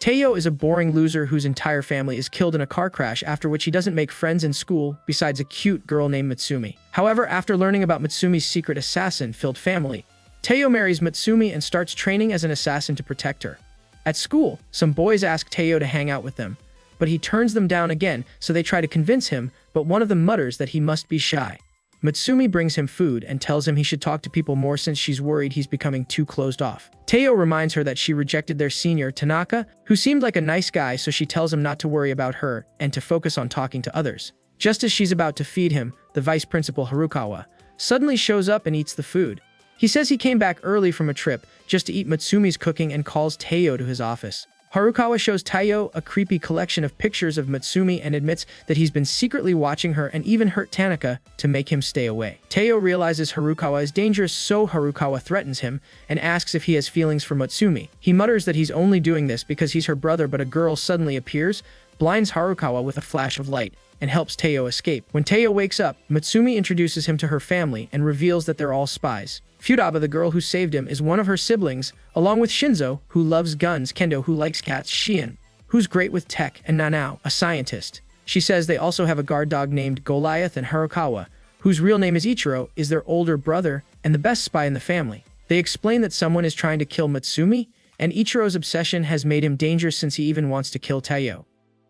Taiyou is a boring loser whose entire family is killed in a car crash, after which he doesn't make friends in school besides a cute girl named Mutsumi. However, after learning about Mutsumi's secret assassin-filled family, Taiyou marries Mutsumi and starts training as an assassin to protect her. At school, some boys ask Taiyou to hang out with them, but he turns them down again, so they try to convince him, but one of them mutters that he must be shy. Mutsumi brings him food and tells him he should talk to people more since she's worried he's becoming too closed off. Taiyou reminds her that she rejected their senior, Tanaka, who seemed like a nice guy, so she tells him not to worry about her and to focus on talking to others. Just as she's about to feed him, the vice principal Harukawa suddenly shows up and eats the food. He says he came back early from a trip just to eat Mutsumi's cooking and calls Taiyou to his office. Harukawa shows Taiyou a creepy collection of pictures of Mutsumi and admits that he's been secretly watching her and even hurt Tanaka to make him stay away. Taiyou realizes Harukawa is dangerous, so Harukawa threatens him and asks if he has feelings for Mutsumi. He mutters that he's only doing this because he's her brother, but a girl suddenly appears, blinds Harukawa with a flash of light, and helps Taiyou escape. When Taiyou wakes up, Mutsumi introduces him to her family and reveals that they're all spies. Futaba, the girl who saved him, is one of her siblings, along with Shinzo, who loves guns, Kendo, who likes cats, Shion, who's great with tech, and Nanao, a scientist. She says they also have a guard dog named Goliath, and Harukawa, whose real name is Ichiro, is their older brother and the best spy in the family. They explain that someone is trying to kill Mutsumi, and Ichiro's obsession has made him dangerous since he even wants to kill Taiyou.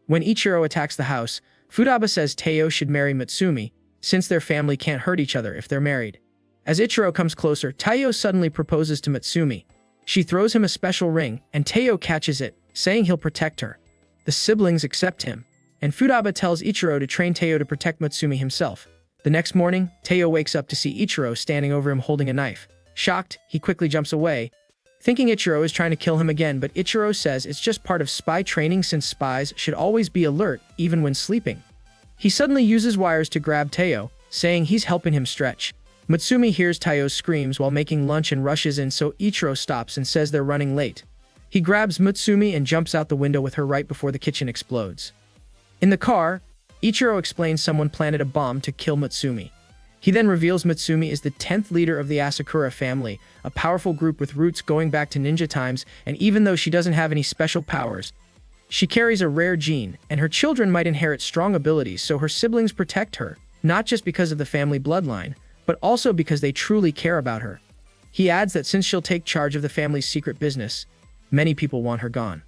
When Ichiro attacks the house, Futaba says Taiyou should marry Mutsumi, since their family can't hurt each other if they're married. As Ichiro comes closer, Taiyou suddenly proposes to Mutsumi. She throws him a special ring, and Taiyou catches it, saying he'll protect her. The siblings accept him, and Futaba tells Ichiro to train Taiyou to protect Mutsumi himself. The next morning, Taiyou wakes up to see Ichiro standing over him holding a knife. Shocked, he quickly jumps away, thinking Ichiro is trying to kill him again, but Ichiro says it's just part of spy training since spies should always be alert, even when sleeping. He suddenly uses wires to grab Taiyou, saying he's helping him stretch. Mutsumi hears Taiyou's screams while making lunch and rushes in, so Ichiro stops and says they're running late. He grabs Mutsumi and jumps out the window with her right before the kitchen explodes. In the car, Ichiro explains someone planted a bomb to kill Mutsumi. He then reveals Mutsumi is the 10th leader of the Asakura family, a powerful group with roots going back to ninja times, and even though she doesn't have any special powers, she carries a rare gene, and her children might inherit strong abilities, so her siblings protect her, not just because of the family bloodline, but also because they truly care about her. He adds that since she'll take charge of the family's secret business, many people want her gone.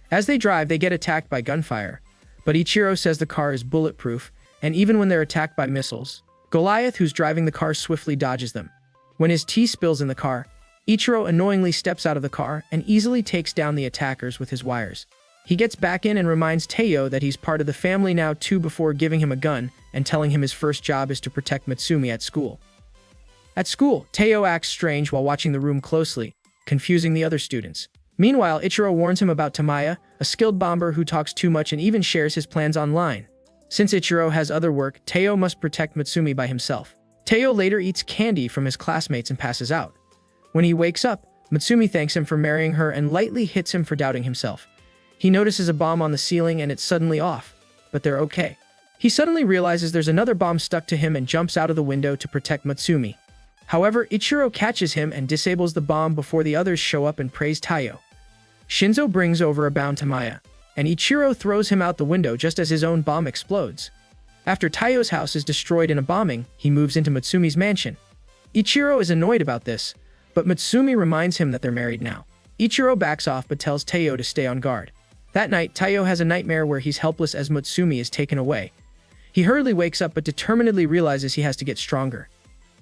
As they drive, they get attacked by gunfire, but Ichiro says the car is bulletproof, and even when they're attacked by missiles, Goliath, who's driving the car, swiftly dodges them. When his tea spills in the car, Ichiro annoyingly steps out of the car and easily takes down the attackers with his wires. He gets back in and reminds Taiyou that he's part of the family now too before giving him a gun and telling him his first job is to protect Mutsumi at school. At school, Taiyou acts strange while watching the room closely, confusing the other students. Meanwhile, Ichiro warns him about Tamaya, a skilled bomber who talks too much and even shares his plans online. Since Ichiro has other work, Taiyou must protect Mutsumi by himself. Taiyou later eats candy from his classmates and passes out. When he wakes up, Mutsumi thanks him for marrying her and lightly hits him for doubting himself. He notices a bomb on the ceiling and it's suddenly off, but they're okay. He suddenly realizes there's another bomb stuck to him and jumps out of the window to protect Mutsumi. However, Ichiro catches him and disables the bomb before the others show up and praise Taiyou. Shinzo brings over a bound Tamaya, and Ichiro throws him out the window just as his own bomb explodes. After Taiyou's house is destroyed in a bombing, he moves into Mutsumi's mansion. Ichiro is annoyed about this, but Mutsumi reminds him that they're married now. Ichiro backs off but tells Taiyou to stay on guard. That night, Taiyou has a nightmare where he's helpless as Mutsumi is taken away. He hurriedly wakes up but determinedly realizes he has to get stronger.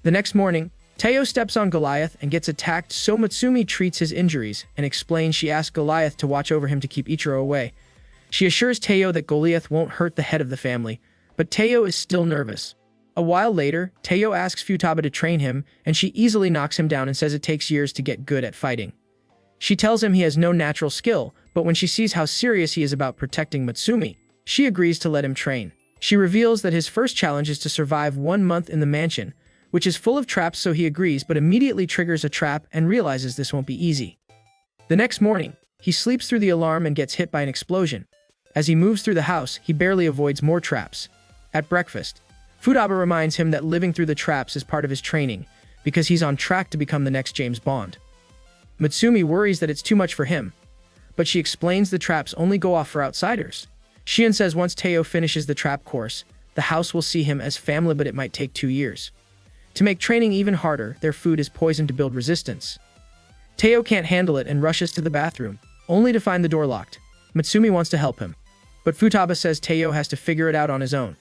The next morning, Taiyou steps on Goliath and gets attacked, so Mutsumi treats his injuries and explains she asked Goliath to watch over him to keep Ichiro away. She assures Taiyou that Goliath won't hurt the head of the family, but Taiyou is still nervous. A while later, Taiyou asks Futaba to train him, and she easily knocks him down and says it takes years to get good at fighting. She tells him he has no natural skill, but when she sees how serious he is about protecting Mutsumi, she agrees to let him train. She reveals that his first challenge is to survive 1 month in the mansion, which is full of traps, so he agrees but immediately triggers a trap and realizes this won't be easy. The next morning, he sleeps through the alarm and gets hit by an explosion. As he moves through the house, he barely avoids more traps. At breakfast, Futaba reminds him that living through the traps is part of his training, because he's on track to become the next James Bond. Mutsumi worries that it's too much for him, but she explains the traps only go off for outsiders. Shion says once Taiyou finishes the trap course, the house will see him as family, but it might take 2 years. To make training even harder, their food is poisoned to build resistance. Taiyou can't handle it and rushes to the bathroom, only to find the door locked. Mutsumi wants to help him, but Futaba says Taiyou has to figure it out on his own.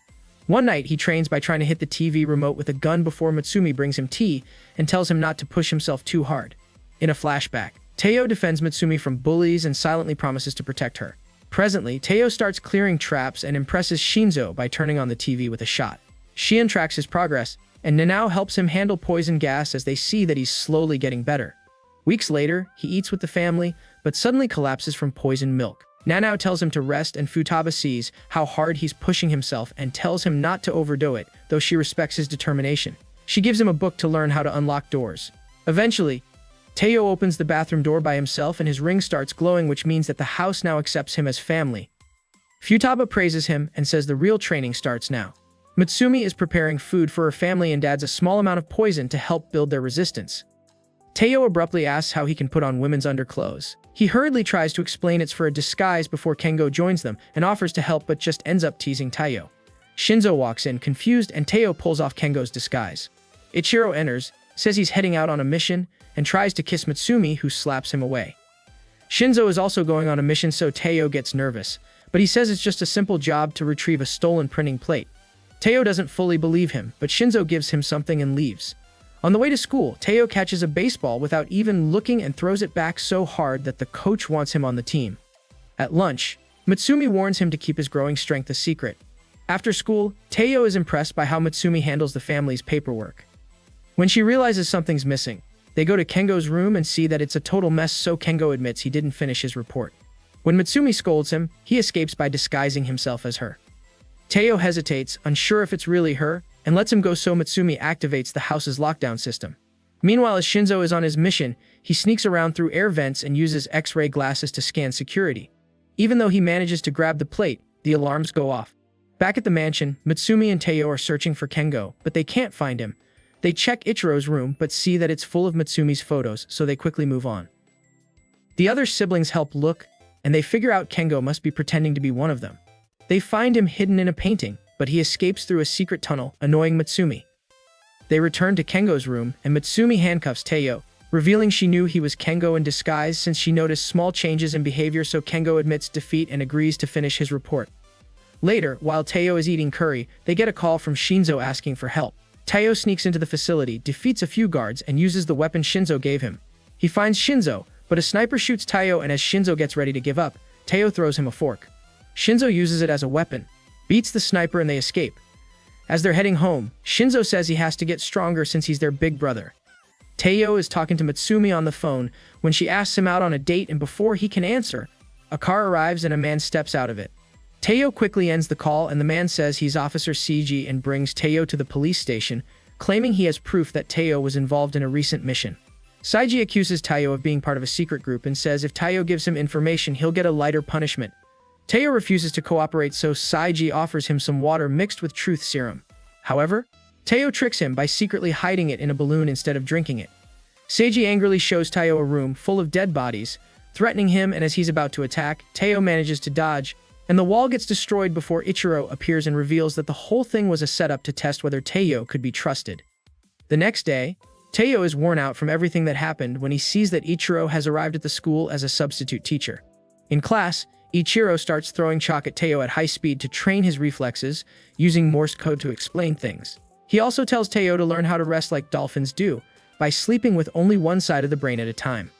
One night, he trains by trying to hit the TV remote with a gun before Mutsumi brings him tea and tells him not to push himself too hard. In a flashback, Taiyou defends Mutsumi from bullies and silently promises to protect her. Presently, Taiyou starts clearing traps and impresses Shinzo by turning on the TV with a shot. Shion tracks his progress, and Nanao helps him handle poison gas as they see that he's slowly getting better. Weeks later, he eats with the family, but suddenly collapses from poisoned milk. Nanao tells him to rest, and Futaba sees how hard he's pushing himself and tells him not to overdo it, though she respects his determination. She gives him a book to learn how to unlock doors. Eventually, Taiyou opens the bathroom door by himself and his ring starts glowing, which means that the house now accepts him as family. Futaba praises him and says the real training starts now. Mutsumi is preparing food for her family and adds a small amount of poison to help build their resistance. Taiyou abruptly asks how he can put on women's underclothes. He hurriedly tries to explain it's for a disguise before Kengo joins them and offers to help, but just ends up teasing Taiyou. Shinzo walks in confused and Taiyou pulls off Kengo's disguise. Ichiro enters, says he's heading out on a mission, and tries to kiss Mutsumi, who slaps him away. Shinzo is also going on a mission, so Taiyou gets nervous, but he says it's just a simple job to retrieve a stolen printing plate. Taiyou doesn't fully believe him, but Shinzo gives him something and leaves. On the way to school, Taiyou catches a baseball without even looking and throws it back so hard that the coach wants him on the team. At lunch, Mutsumi warns him to keep his growing strength a secret. After school, Taiyou is impressed by how Mutsumi handles the family's paperwork. When she realizes something's missing, they go to Kengo's room and see that it's a total mess, so Kengo admits he didn't finish his report. When Mutsumi scolds him, he escapes by disguising himself as her. Taiyou hesitates, unsure if it's really her, and lets him go, so Mutsumi activates the house's lockdown system. Meanwhile, as Shinzo is on his mission, he sneaks around through air vents and uses X-ray glasses to scan security. Even though he manages to grab the plate, the alarms go off. Back at the mansion, Mutsumi and Taiyou are searching for Kengo, but they can't find him. They check Ichiro's room but see that it's full of Mutsumi's photos, so they quickly move on. The other siblings help look, and they figure out Kengo must be pretending to be one of them. They find him hidden in a painting, but he escapes through a secret tunnel, annoying Mutsumi. They return to Kengo's room, and Mutsumi handcuffs Taiyou, revealing she knew he was Kengo in disguise since she noticed small changes in behavior, so Kengo admits defeat and agrees to finish his report. Later, while Taiyou is eating curry, they get a call from Shinzo asking for help. Taiyou sneaks into the facility, defeats a few guards, and uses the weapon Shinzo gave him. He finds Shinzo, but a sniper shoots Taiyou, and as Shinzo gets ready to give up, Taiyou throws him a fork. Shinzo uses it as a weapon, beats the sniper, and they escape. As they're heading home, Shinzo says he has to get stronger since he's their big brother. Taiyou is talking to Mutsumi on the phone when she asks him out on a date, and before he can answer, a car arrives and a man steps out of it. Taiyou quickly ends the call, and the man says he's Officer Seiji and brings Taiyou to the police station, claiming he has proof that Taiyou was involved in a recent mission. Seiji accuses Taiyou of being part of a secret group and says if Taiyou gives him information, he'll get a lighter punishment. Taiyou refuses to cooperate, so Seiji offers him some water mixed with truth serum. However, Taiyou tricks him by secretly hiding it in a balloon instead of drinking it. Seiji angrily shows Taiyou a room full of dead bodies, threatening him, and as he's about to attack, Taiyou manages to dodge, and the wall gets destroyed before Ichiro appears and reveals that the whole thing was a setup to test whether Taiyou could be trusted. The next day, Taiyou is worn out from everything that happened when he sees that Ichiro has arrived at the school as a substitute teacher. In class, Ichiro starts throwing chalk at Taiyou at high speed to train his reflexes, using Morse code to explain things. He also tells Taiyou to learn how to rest like dolphins do, by sleeping with only one side of the brain at a time.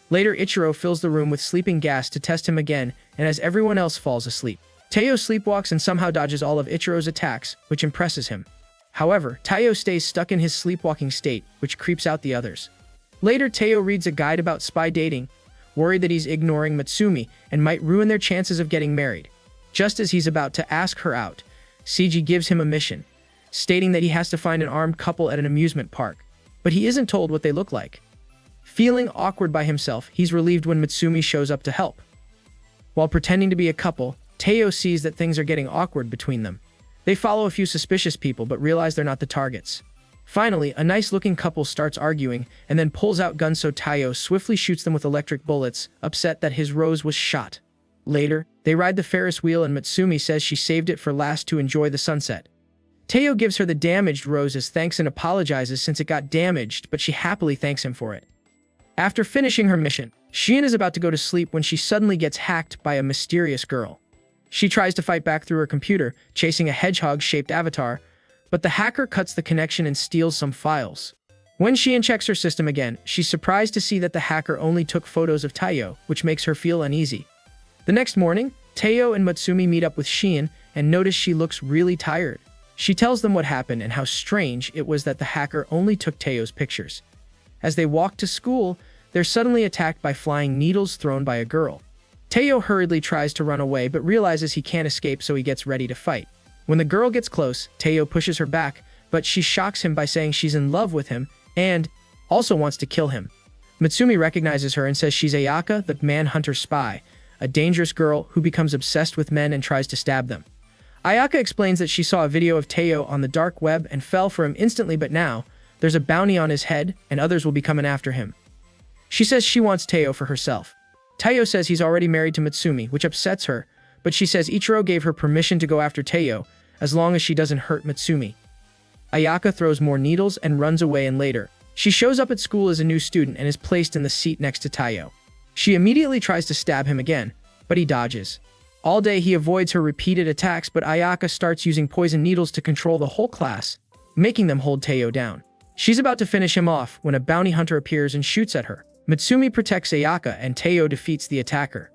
Later, Ichiro fills the room with sleeping gas to test him again, and as everyone else falls asleep, Taiyou sleepwalks and somehow dodges all of Ichiro's attacks, which impresses him. However, Taiyou stays stuck in his sleepwalking state, which creeps out the others. Later, Taiyou reads a guide about spy dating, worried that he's ignoring Mutsumi and might ruin their chances of getting married. Just as he's about to ask her out, Seiji gives him a mission, stating that he has to find an armed couple at an amusement park, but he isn't told what they look like. Feeling awkward by himself, he's relieved when Mutsumi shows up to help. While pretending to be a couple, Taiyou sees that things are getting awkward between them. They follow a few suspicious people but realize they're not the targets. Finally, a nice-looking couple starts arguing and then pulls out guns so Taiyou swiftly shoots them with electric bullets, upset that his rose was shot. Later, they ride the Ferris wheel and Mutsumi says she saved it for last to enjoy the sunset. Taiyou gives her the damaged rose as thanks and apologizes since it got damaged, but she happily thanks him for it. After finishing her mission, Shion is about to go to sleep when she suddenly gets hacked by a mysterious girl. She tries to fight back through her computer, chasing a hedgehog-shaped avatar, but the hacker cuts the connection and steals some files. When Shion checks her system again, she's surprised to see that the hacker only took photos of Taiyou, which makes her feel uneasy. The next morning, Taiyou and Mutsumi meet up with Shion and notice she looks really tired. She tells them what happened and how strange it was that the hacker only took Taiyou's pictures. As they walk to school, they're suddenly attacked by flying needles thrown by a girl. Taiyou hurriedly tries to run away but realizes he can't escape, so he gets ready to fight. When the girl gets close, Taiyou pushes her back, but she shocks him by saying she's in love with him and also wants to kill him. Mutsumi recognizes her and says she's Ayaka, the manhunter spy, a dangerous girl who becomes obsessed with men and tries to stab them. Ayaka explains that she saw a video of Taiyou on the dark web and fell for him instantly, but now there's a bounty on his head and others will be coming after him. She says she wants Taiyou for herself. Taiyou says he's already married to Mutsumi, which upsets her, but she says Ichiro gave her permission to go after Taiyou as long as she doesn't hurt Mutsumi. Ayaka throws more needles and runs away, and later, she shows up at school as a new student and is placed in the seat next to Taiyou. She immediately tries to stab him again, but he dodges. All day he avoids her repeated attacks, but Ayaka starts using poison needles to control the whole class, making them hold Taiyou down. She's about to finish him off when a bounty hunter appears and shoots at her. Mutsumi protects Ayaka and Taiyou defeats the attacker.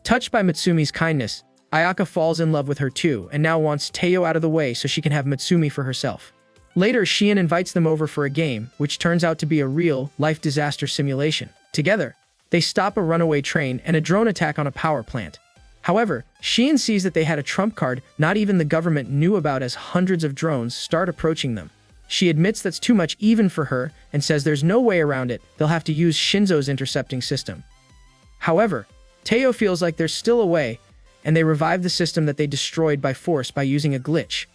Touched by Mutsumi's kindness, Ayaka falls in love with her too and now wants Taiyou out of the way so she can have Mutsumi for herself. Later, Shion invites them over for a game, which turns out to be a real-life disaster simulation. Together, they stop a runaway train and a drone attack on a power plant. However, Shion sees that they had a trump card not even the government knew about as hundreds of drones start approaching them. She admits that's too much even for her and says there's no way around it, they'll have to use Shinzo's intercepting system. However, Taiyou feels like there's still a way, and they revive the system that they destroyed by force by using a glitch.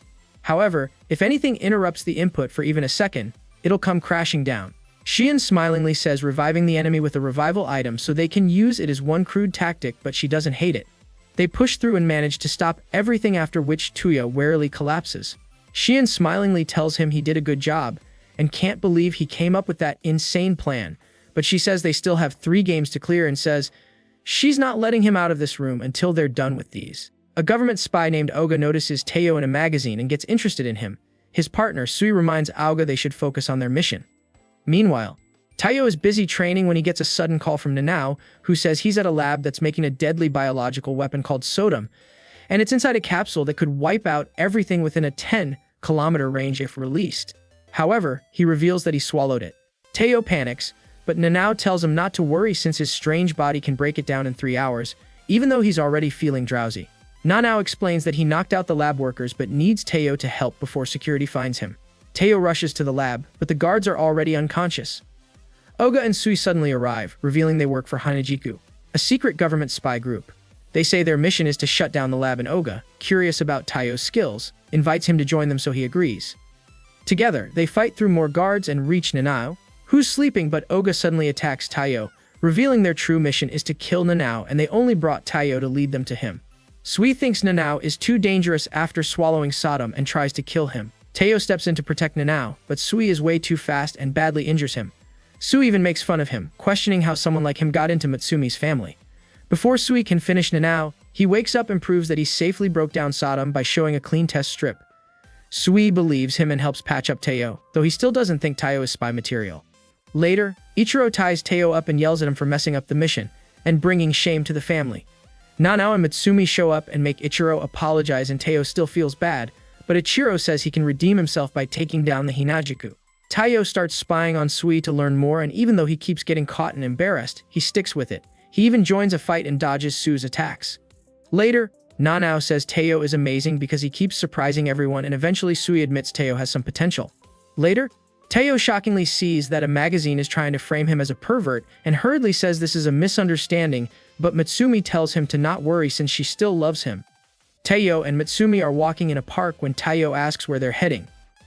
However, if anything interrupts the input for even a second, it'll come crashing down. Shion smilingly says reviving the enemy with a revival item so they can use it is one crude tactic, but she doesn't hate it. They push through and manage to stop everything, after which Taiyou warily collapses. Shion smilingly tells him he did a good job and can't believe he came up with that insane plan, but she says they still have 3 games to clear and says she's not letting him out of this room until they're done with these. A government spy named Oga notices Taiyou in a magazine and gets interested in him. His partner, Sui, reminds Aoga they should focus on their mission. Meanwhile, Taiyou is busy training when he gets a sudden call from Nanao, who says he's at a lab that's making a deadly biological weapon called sodium, and it's inside a capsule that could wipe out everything within a 10-kilometer range if released. However, he reveals that he swallowed it. Taiyou panics, but Nanao tells him not to worry since his strange body can break it down in 3 hours, even though he's already feeling drowsy. Nanao explains that he knocked out the lab workers but needs Taiyou to help before security finds him. Taiyou rushes to the lab, but the guards are already unconscious. Oga and Sui suddenly arrive, revealing they work for Hanajiku, a secret government spy group. They say their mission is to shut down the lab, and Oga, curious about Taiyou's skills, invites him to join them, so he agrees. Together, they fight through more guards and reach Nanao, who's sleeping, but Oga suddenly attacks Taiyou, revealing their true mission is to kill Nanao and they only brought Taiyou to lead them to him. Sui thinks Nanao is too dangerous after swallowing sodium and tries to kill him. Taiyou steps in to protect Nanao, but Sui is way too fast and badly injures him. Sui even makes fun of him, questioning how someone like him got into Mutsumi's family. Before Sui can finish Nanao, he wakes up and proves that he safely broke down sodium by showing a clean test strip. Sui believes him and helps patch up Taiyou, though he still doesn't think Taiyou is spy material. Later, Ichiro ties Taiyou up and yells at him for messing up the mission and bringing shame to the family. Nanao and Mutsumi show up and make Ichiro apologize, and Taiyou still feels bad, but Ichiro says he can redeem himself by taking down the Hinajiku. Taiyou starts spying on Sui to learn more, and even though he keeps getting caught and embarrassed, he sticks with it. He even joins a fight and dodges Sui's attacks. Later, Nanao says Taiyou is amazing because he keeps surprising everyone, and eventually Sui admits Taiyou has some potential. Later, Taiyou shockingly sees that a magazine is trying to frame him as a pervert and hurriedly says this is a misunderstanding, but Mutsumi tells him to not worry since she still loves him. Taiyou and Mutsumi are walking in a park when Taiyou asks where they're heading.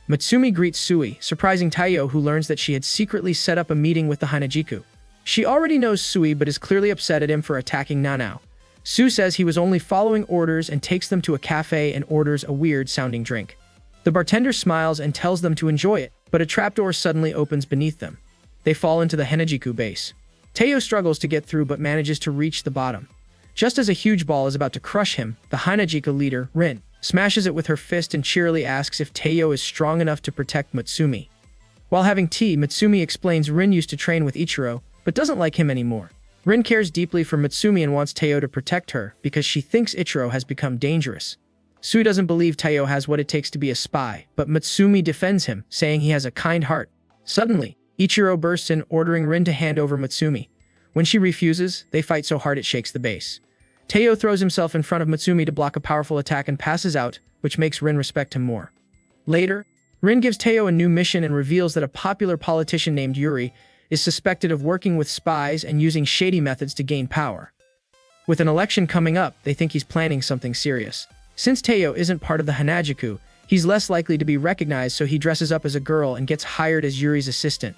Mutsumi greets Sui, surprising Taiyou, who learns that she had secretly set up a meeting with the Hanajiku. She already knows Sui but is clearly upset at him for attacking Nanao. Sue says he was only following orders and takes them to a cafe and orders a weird-sounding drink. The bartender smiles and tells them to enjoy it, but a trapdoor suddenly opens beneath them. They fall into the Hanajiku base. Taiyou struggles to get through but manages to reach the bottom. Just as a huge ball is about to crush him, the Hanajiku leader, Rin, smashes it with her fist and cheerily asks if Taiyou is strong enough to protect Mutsumi. While having tea, Mutsumi explains Rin used to train with Ichiro, but doesn't like him anymore. Rin cares deeply for Mutsumi and wants Taiyou to protect her because she thinks Ichiro has become dangerous. Sui doesn't believe Taiyou has what it takes to be a spy, but Mutsumi defends him, saying he has a kind heart. Suddenly, Ichiro bursts in, ordering Rin to hand over Mutsumi. When she refuses, they fight so hard it shakes the base. Taiyou throws himself in front of Mutsumi to block a powerful attack and passes out, which makes Rin respect him more. Later, Rin gives Taiyou a new mission and reveals that a popular politician named Yuri is suspected of working with spies and using shady methods to gain power. With an election coming up, they think he's planning something serious. Since Taiyou isn't part of the Hanajiku, he's less likely to be recognized, so he dresses up as a girl and gets hired as Yuri's assistant.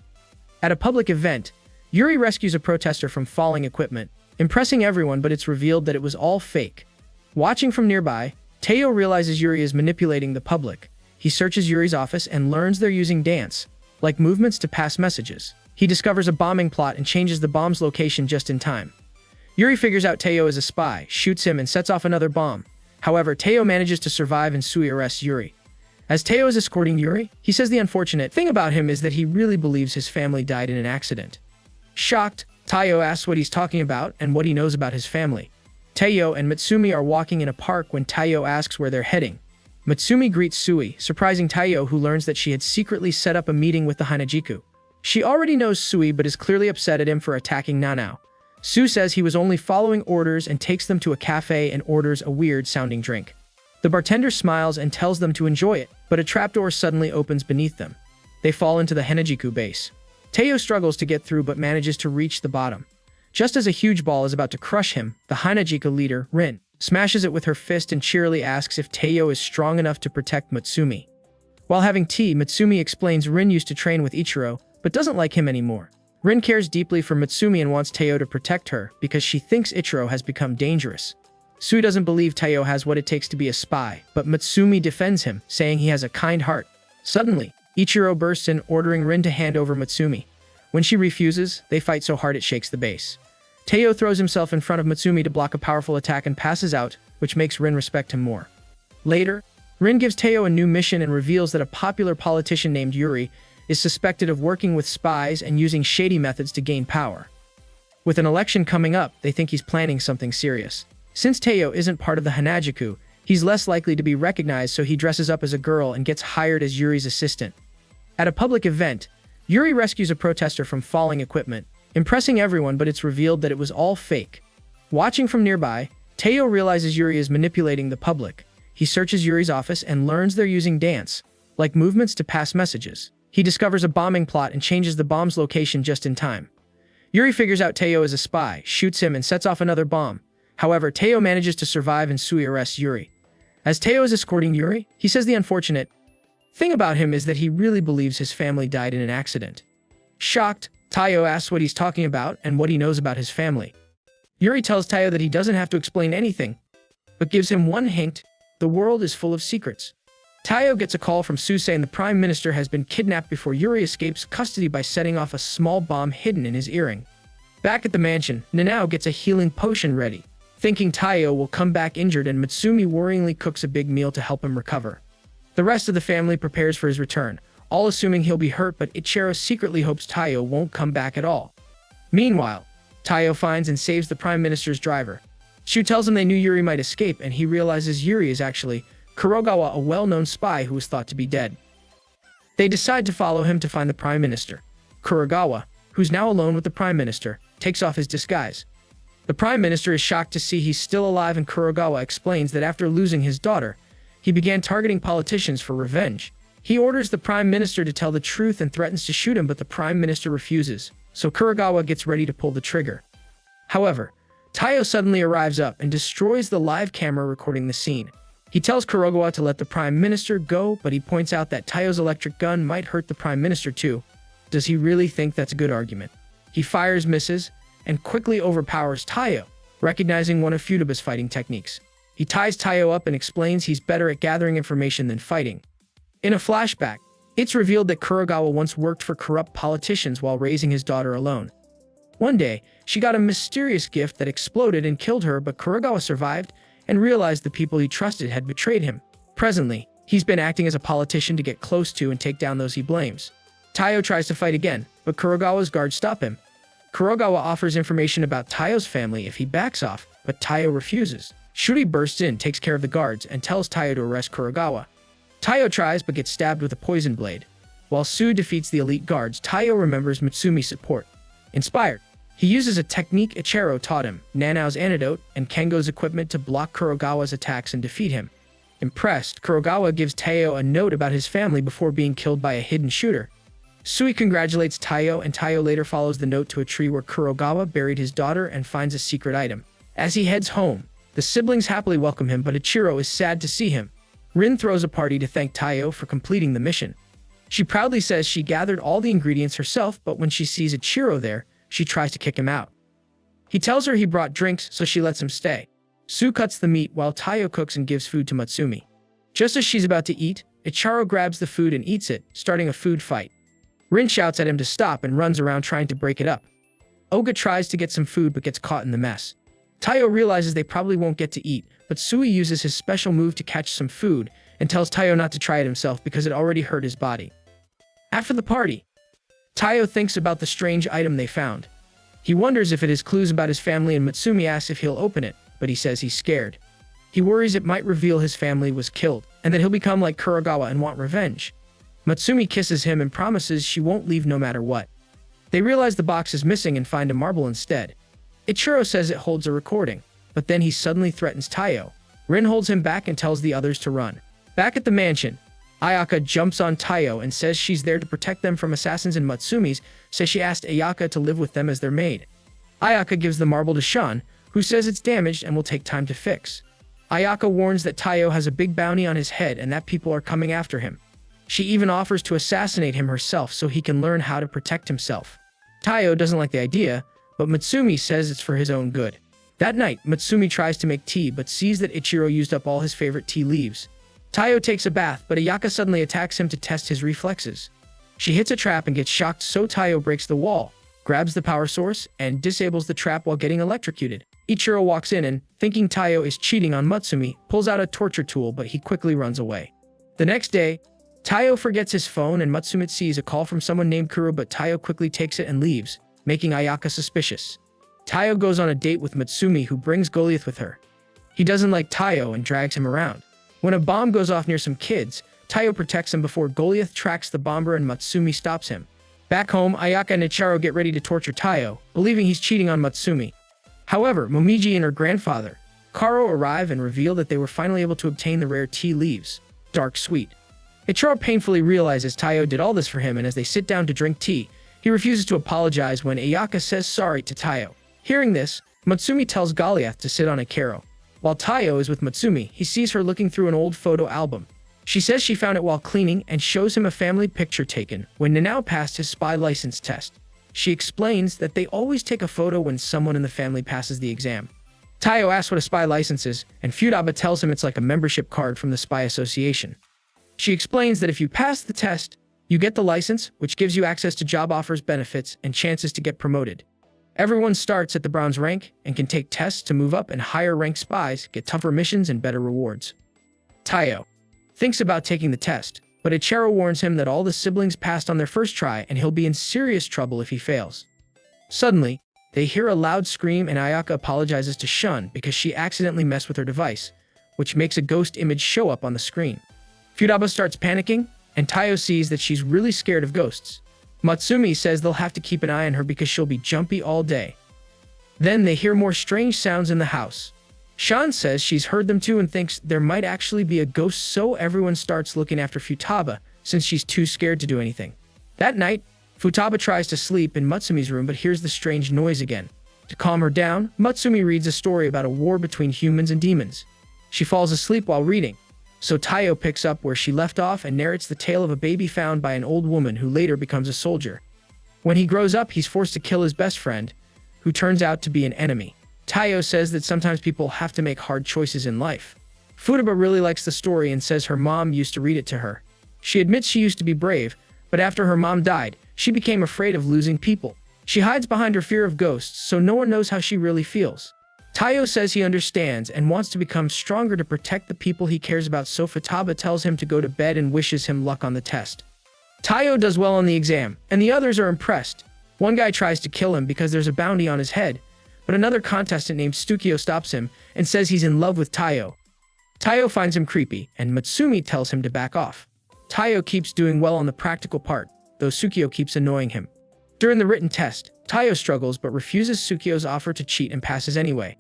At a public event, Yuri rescues a protester from falling equipment, impressing everyone, but it's revealed that it was all fake. Watching from nearby, Taiyou realizes Yuri is manipulating the public. He searches Yuri's office and learns they're using dance-like movements to pass messages. He discovers a bombing plot and changes the bomb's location just in time. Yuri figures out Taiyou is a spy, shoots him, and sets off another bomb. However, Taiyou manages to survive and Sui arrests Yuri. As Taiyou is escorting Yuri, he says the unfortunate thing about him is that he really believes his family died in an accident. Shocked, Taiyou asks what he's talking about and what he knows about his family. Taiyou and Mutsumi are walking in a park when Taiyou asks where they're heading. Mutsumi greets Sui, surprising Taiyou, who learns that she had secretly set up a meeting with the Hanajiku. She already knows Sui but is clearly upset at him for attacking Nanao. Sue says he was only following orders and takes them to a cafe and orders a weird-sounding drink. The bartender smiles and tells them to enjoy it, but a trapdoor suddenly opens beneath them. They fall into the Hanajiku base. Taiyou struggles to get through but manages to reach the bottom. Just as a huge ball is about to crush him, the Hanajiku leader, Rin, smashes it with her fist and cheerily asks if Taiyou is strong enough to protect Mutsumi. While having tea, Mutsumi explains Rin used to train with Ichiro, but doesn't like him anymore. Rin cares deeply for Mutsumi and wants Taiyou to protect her because she thinks Ichiro has become dangerous. Sui doesn't believe Taiyou has what it takes to be a spy, but Mutsumi defends him, saying he has a kind heart. Suddenly, Ichiro bursts in, ordering Rin to hand over Mutsumi. When she refuses, they fight so hard it shakes the base. Taiyou throws himself in front of Mutsumi to block a powerful attack and passes out, which makes Rin respect him more. Later, Rin gives Taiyou a new mission and reveals that a popular politician named Yuri is suspected of working with spies and using shady methods to gain power. With an election coming up, they think he's planning something serious. Since Taiyou isn't part of the Hanajiku, he's less likely to be recognized, so he dresses up as a girl and gets hired as Yuri's assistant. At a public event, Yuri rescues a protester from falling equipment, impressing everyone, but it's revealed that it was all fake. Watching from nearby, Taiyou realizes Yuri is manipulating the public. He searches Yuri's office and learns they're using dance-like movements to pass messages. He discovers a bombing plot and changes the bomb's location just in time. Yuri figures out Taiyou is a spy, shoots him, and sets off another bomb. However, Taiyou manages to survive and Sui arrests Yuri. As Taiyou is escorting Yuri, he says the unfortunate thing about him is that he really believes his family died in an accident. Shocked, Taiyou asks what he's talking about and what he knows about his family. Yuri tells Taiyou that he doesn't have to explain anything, but gives him one hint: the world is full of secrets. Taiyou gets a call from Sue saying the Prime Minister has been kidnapped before Yuri escapes custody by setting off a small bomb hidden in his earring. Back at the mansion, Nanao gets a healing potion ready, thinking Taiyou will come back injured, and Mutsumi worryingly cooks a big meal to help him recover. The rest of the family prepares for his return, all assuming he'll be hurt, but Ichiro secretly hopes Taiyou won't come back at all. Meanwhile, Taiyou finds and saves the Prime Minister's driver. Shu tells him they knew Yuri might escape, and he realizes Yuri is actually Kurogawa, a well-known spy who was thought to be dead. They decide to follow him to find the Prime Minister. Kurogawa, who's now alone with the Prime Minister, takes off his disguise. The Prime Minister is shocked to see he's still alive, and Kurogawa explains that after losing his daughter, he began targeting politicians for revenge. He orders the Prime Minister to tell the truth and threatens to shoot him, but the Prime Minister refuses, so Kurogawa gets ready to pull the trigger. However, Taiyou suddenly arrives up and destroys the live camera recording the scene. He tells Kurogawa to let the Prime Minister go, but he points out that Taiyou's electric gun might hurt the Prime Minister too. Does he really think that's a good argument? He fires, misses, and quickly overpowers Taiyou, recognizing one of Futaba's fighting techniques. He ties Taiyou up and explains he's better at gathering information than fighting. In a flashback, it's revealed that Kurogawa once worked for corrupt politicians while raising his daughter alone. One day, she got a mysterious gift that exploded and killed her, but Kurogawa survived and realized the people he trusted had betrayed him. Presently, he's been acting as a politician to get close to and take down those he blames. Taiyou tries to fight again, but Kurogawa's guards stop him. Kurogawa offers information about Taiyou's family if he backs off, but Taiyou refuses. Shuri bursts in, takes care of the guards, and tells Taiyou to arrest Kurogawa. Taiyou tries but gets stabbed with a poison blade. While Su defeats the elite guards, Taiyou remembers Mutsumi's support. Inspired, he uses a technique Ichiro taught him, Nanao's antidote, and Kengo's equipment to block Kurogawa's attacks and defeat him. Impressed, Kurogawa gives Taiyou a note about his family before being killed by a hidden shooter. Sui congratulates Taiyou, and Taiyou later follows the note to a tree where Kurogawa buried his daughter and finds a secret item. As he heads home, the siblings happily welcome him, but Ichiro is sad to see him. Rin throws a party to thank Taiyou for completing the mission. She proudly says she gathered all the ingredients herself, but when she sees Ichiro there, she tries to kick him out. He tells her he brought drinks, so she lets him stay. Su cuts the meat while Taiyou cooks and gives food to Mutsumi. Just as she's about to eat, Ichiro grabs the food and eats it, starting a food fight. Rin shouts at him to stop and runs around trying to break it up. Oga tries to get some food but gets caught in the mess. Taiyou realizes they probably won't get to eat, but Sui uses his special move to catch some food and tells Taiyou not to try it himself because it already hurt his body. After the party, Taiyou thinks about the strange item they found. He wonders if it is clues about his family, and Mutsumi asks if he'll open it, but he says he's scared. He worries it might reveal his family was killed, and that he'll become like Kurogawa and want revenge. Mutsumi kisses him and promises she won't leave no matter what. They realize the box is missing and find a marble instead. Ichiro says it holds a recording, but then he suddenly threatens Taiyou. Rin holds him back and tells the others to run. Back at the mansion, Ayaka jumps on Taiyou and says she's there to protect them from assassins, and Mutsumi says she asked Ayaka to live with them as their maid. Ayaka gives the marble to Shan, who says it's damaged and will take time to fix. Ayaka warns that Taiyou has a big bounty on his head and that people are coming after him. She even offers to assassinate him herself so he can learn how to protect himself. Taiyou doesn't like the idea, but Mutsumi says it's for his own good. That night, Mutsumi tries to make tea but sees that Ichiro used up all his favorite tea leaves. Taiyou takes a bath, but Ayaka suddenly attacks him to test his reflexes. She hits a trap and gets shocked, so Taiyou breaks the wall, grabs the power source, and disables the trap while getting electrocuted. Ichiro walks in and, thinking Taiyou is cheating on Mutsumi, pulls out a torture tool, but he quickly runs away. The next day, Taiyou forgets his phone and Mutsumi sees a call from someone named Kuro, but Taiyou quickly takes it and leaves, making Ayaka suspicious. Taiyou goes on a date with Mutsumi, who brings Goliath with her. He doesn't like Taiyou and drags him around. When a bomb goes off near some kids, Taiyou protects him before Goliath tracks the bomber and Mutsumi stops him. Back home, Ayaka and Ichiro get ready to torture Taiyou, believing he's cheating on Mutsumi. However, Momiji and her grandfather, Karo, arrive and reveal that they were finally able to obtain the rare tea leaves, Dark Sweet. Ichiro painfully realizes Taiyou did all this for him, and as they sit down to drink tea, he refuses to apologize when Ayaka says sorry to Taiyou. Hearing this, Mutsumi tells Goliath to sit on a Karo. While Taiyou is with Mutsumi, he sees her looking through an old photo album. She says she found it while cleaning and shows him a family picture taken when Nanao passed his spy license test. She explains that they always take a photo when someone in the family passes the exam. Taiyou asks what a spy license is, and Futaba tells him it's like a membership card from the Spy Association. She explains that if you pass the test, you get the license, which gives you access to job offers, benefits, and chances to get promoted. Everyone starts at the bronze rank and can take tests to move up, and higher ranked spies get tougher missions and better rewards. Taiyou thinks about taking the test, but Ichiro warns him that all the siblings passed on their first try and he'll be in serious trouble if he fails. Suddenly, they hear a loud scream and Ayaka apologizes to Shun because she accidentally messed with her device, which makes a ghost image show up on the screen. Futaba starts panicking, and Taiyou sees that she's really scared of ghosts. Mutsumi says they'll have to keep an eye on her because she'll be jumpy all day. Then they hear more strange sounds in the house. Shan says she's heard them too and thinks there might actually be a ghost, so everyone starts looking after Futaba since she's too scared to do anything. That night, Futaba tries to sleep in Mutsumi's room but hears the strange noise again. To calm her down, Mutsumi reads a story about a war between humans and demons. She falls asleep while reading, so Taiyou picks up where she left off and narrates the tale of a baby found by an old woman who later becomes a soldier. When he grows up, he's forced to kill his best friend, who turns out to be an enemy. Taiyou says that sometimes people have to make hard choices in life. Futaba really likes the story and says her mom used to read it to her. She admits she used to be brave, but after her mom died, she became afraid of losing people. She hides behind her fear of ghosts, so no one knows how she really feels. Taiyou says he understands and wants to become stronger to protect the people he cares about, so Futaba tells him to go to bed and wishes him luck on the test. Taiyou does well on the exam, and the others are impressed. One guy tries to kill him because there's a bounty on his head, but another contestant named Tsukio stops him and says he's in love with Taiyou. Taiyou finds him creepy, and Mutsumi tells him to back off. Taiyou keeps doing well on the practical part, though Tsukio keeps annoying him. During the written test, Taiyou struggles but refuses Tsukio's offer to cheat and passes anyway.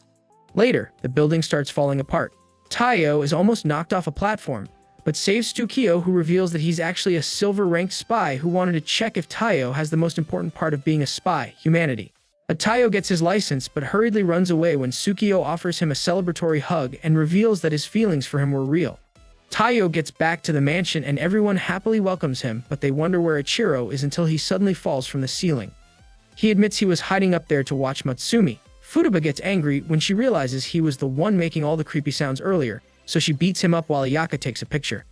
Later, the building starts falling apart. Taiyou is almost knocked off a platform, but saves Tsukio, who reveals that he's actually a silver-ranked spy who wanted to check if Taiyou has the most important part of being a spy, humanity. Taiyou gets his license but hurriedly runs away when Tsukio offers him a celebratory hug and reveals that his feelings for him were real. Taiyou gets back to the mansion and everyone happily welcomes him, but they wonder where Ichiro is until he suddenly falls from the ceiling. He admits he was hiding up there to watch Mutsumi. Futaba gets angry when she realizes he was the one making all the creepy sounds earlier, so she beats him up while Ayaka takes a picture.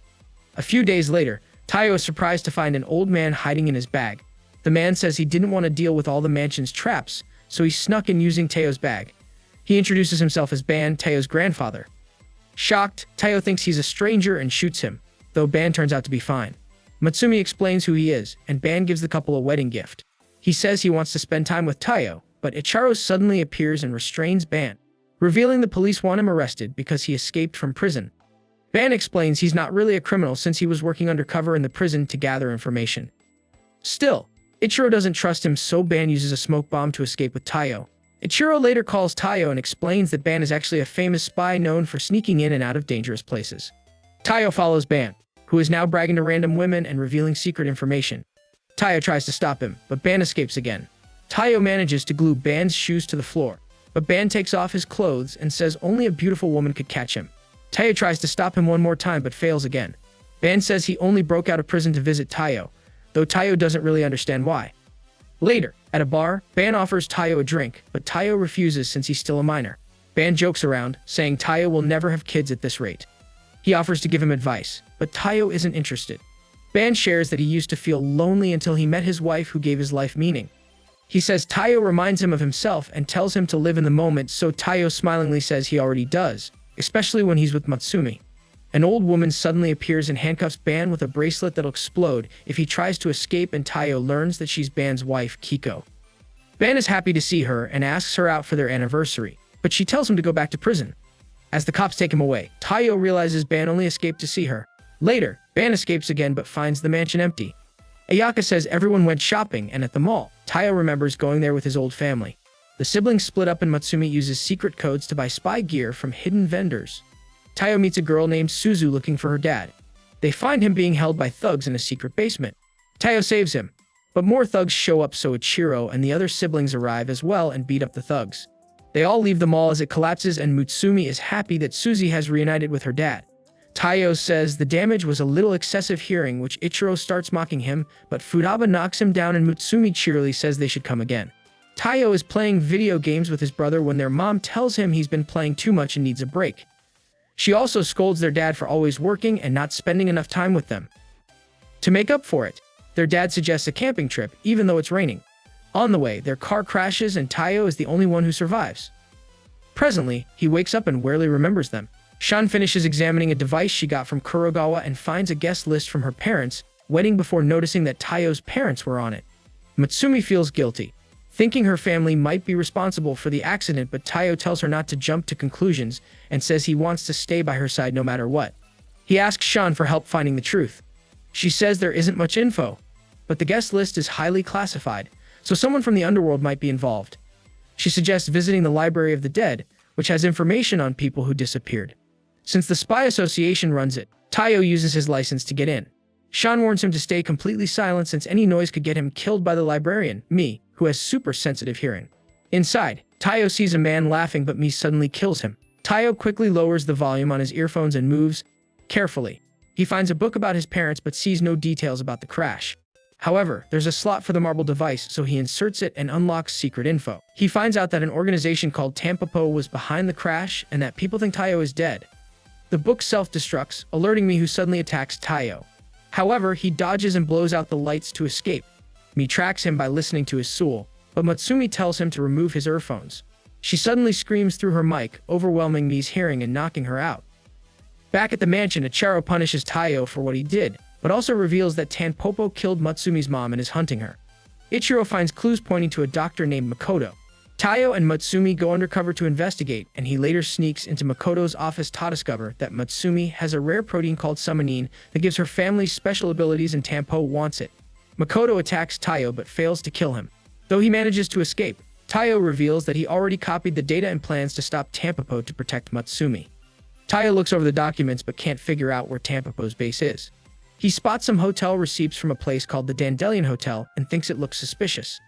A few days later, Taiyou is surprised to find an old man hiding in his bag. The man says he didn't want to deal with all the mansion's traps, so he snuck in using Taiyou's bag. He introduces himself as Ban, Taiyou's grandfather. Shocked, Taiyou thinks he's a stranger and shoots him, though Ban turns out to be fine. Mutsumi explains who he is, and Ban gives the couple a wedding gift. He says he wants to spend time with Taiyou, but Ichiro suddenly appears and restrains Ban, revealing the police want him arrested because he escaped from prison. Ban explains he's not really a criminal since he was working undercover in the prison to gather information. Still, Ichiro doesn't trust him, so Ban uses a smoke bomb to escape with Taiyou. Ichiro later calls Taiyou and explains that Ban is actually a famous spy known for sneaking in and out of dangerous places. Taiyou follows Ban, who is now bragging to random women and revealing secret information. Taiyou tries to stop him, but Ban escapes again. Taiyou manages to glue Ban's shoes to the floor, but Ban takes off his clothes and says only a beautiful woman could catch him. Taiyou tries to stop him one more time but fails again. Ban says he only broke out of prison to visit Taiyou, though Taiyou doesn't really understand why. Later, at a bar, Ban offers Taiyou a drink, but Taiyou refuses since he's still a minor. Ban jokes around, saying Taiyou will never have kids at this rate. He offers to give him advice, but Taiyou isn't interested. Ban shares that he used to feel lonely until he met his wife who gave his life meaning. He says Taiyou reminds him of himself and tells him to live in the moment, so Taiyou smilingly says he already does, especially when he's with Mutsumi. An old woman suddenly appears and handcuffs Ban with a bracelet that'll explode if he tries to escape, and Taiyou learns that she's Ban's wife, Kiko. Ban is happy to see her and asks her out for their anniversary, but she tells him to go back to prison. As the cops take him away, Taiyou realizes Ban only escaped to see her. Later, Ban escapes again but finds the mansion empty. Ayaka says everyone went shopping, and at the mall, Taiyou remembers going there with his old family. The siblings split up and Mutsumi uses secret codes to buy spy gear from hidden vendors. Taiyou meets a girl named Suzu looking for her dad. They find him being held by thugs in a secret basement. Taiyou saves him, but more thugs show up, so Ichiro and the other siblings arrive as well and beat up the thugs. They all leave the mall as it collapses, and Mutsumi is happy that Suzy has reunited with her dad. Taiyou says the damage was a little excessive, hearing which Ichiro starts mocking him, but Futaba knocks him down and Mutsumi cheerily says they should come again. Taiyou is playing video games with his brother when their mom tells him he's been playing too much and needs a break. She also scolds their dad for always working and not spending enough time with them. To make up for it, their dad suggests a camping trip, even though it's raining. On the way, their car crashes and Taiyou is the only one who survives. Presently, he wakes up and rarely remembers them. Shan finishes examining a device she got from Kurogawa and finds a guest list from her parents' wedding before noticing that Taiyou's parents were on it. Mutsumi feels guilty, thinking her family might be responsible for the accident, but Taiyou tells her not to jump to conclusions and says he wants to stay by her side no matter what. He asks Shan for help finding the truth. She says there isn't much info, but the guest list is highly classified, so someone from the underworld might be involved. She suggests visiting the Library of the Dead, which has information on people who disappeared. Since the Spy Association runs it, Taiyou uses his license to get in. Shan warns him to stay completely silent since any noise could get him killed by the librarian, Mi, who has super sensitive hearing. Inside, Taiyou sees a man laughing, but Mi suddenly kills him. Taiyou quickly lowers the volume on his earphones and moves carefully. He finds a book about his parents but sees no details about the crash. However, there's a slot for the marble device, so he inserts it and unlocks secret info. He finds out that an organization called Tampopo was behind the crash and that people think Taiyou is dead. The book self-destructs, alerting me, who suddenly attacks Taiyou. However, he dodges and blows out the lights to escape. Mi tracks him by listening to his soul, but Mutsumi tells him to remove his earphones. She suddenly screams through her mic, overwhelming Mi's hearing and knocking her out. Back at the mansion, Ichiro punishes Taiyou for what he did, but also reveals that Tampopo killed Mutsumi's mom and is hunting her. Ichiro finds clues pointing to a doctor named Makoto. Taiyou and Mutsumi go undercover to investigate, and he later sneaks into Makoto's office to discover that Mutsumi has a rare protein called summonine that gives her family special abilities and Tampo wants it. Makoto attacks Taiyou but fails to kill him. Though he manages to escape, Taiyou reveals that he already copied the data and plans to stop Tampopo to protect Mutsumi. Taiyou looks over the documents but can't figure out where Tampopo's base is. He spots some hotel receipts from a place called the Dandelion Hotel and thinks it looks suspicious.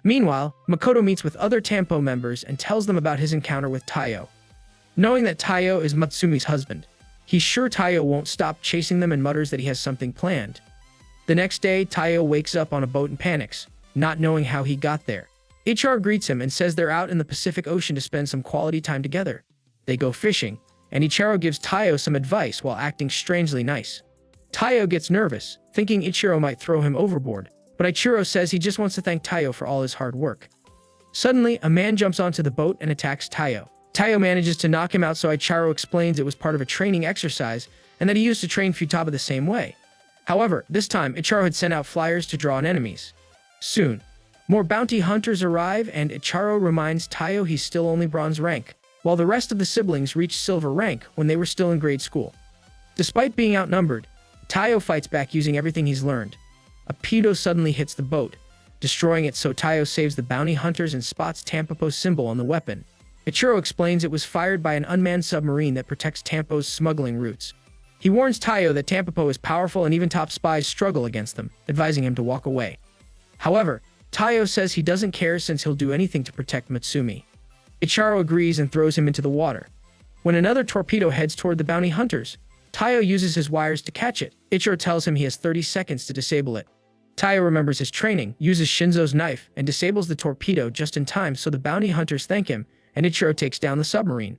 Meanwhile, Makoto meets with other Tampo members and tells them about his encounter with Taiyou. Knowing that Taiyou is Mutsumi's husband, he's sure Taiyou won't stop chasing them and mutters that he has something planned. The next day, Taiyou wakes up on a boat and panics, not knowing how he got there. Ichiro greets him and says they're out in the Pacific Ocean to spend some quality time together. They go fishing, and Ichiro gives Taiyou some advice while acting strangely nice. Taiyou gets nervous, thinking Ichiro might throw him overboard, but Ichiro says he just wants to thank Taiyou for all his hard work. Suddenly, a man jumps onto the boat and attacks Taiyou. Taiyou manages to knock him out, so Ichiro explains it was part of a training exercise and that he used to train Futaba the same way. However, this time, Ichiro had sent out flyers to draw on enemies. Soon, more bounty hunters arrive, and Ichiro reminds Taiyou he's still only bronze rank, while the rest of the siblings reached silver rank when they were still in grade school. Despite being outnumbered, Taiyou fights back using everything he's learned. A pedo suddenly hits the boat, destroying it, so Taiyou saves the bounty hunters and spots Tampopo's symbol on the weapon. Ichiro explains it was fired by an unmanned submarine that protects Tampo's smuggling routes. He warns Taiyou that Tampopo is powerful and even top spies struggle against them, advising him to walk away. However, Taiyou says he doesn't care since he'll do anything to protect Mutsumi. Ichiro agrees and throws him into the water. When another torpedo heads toward the bounty hunters, Taiyou uses his wires to catch it. Ichiro tells him he has 30 seconds to disable it. Taiyou remembers his training, uses Shinzo's knife, and disables the torpedo just in time so the bounty hunters thank him, and Ichiro takes down the submarine.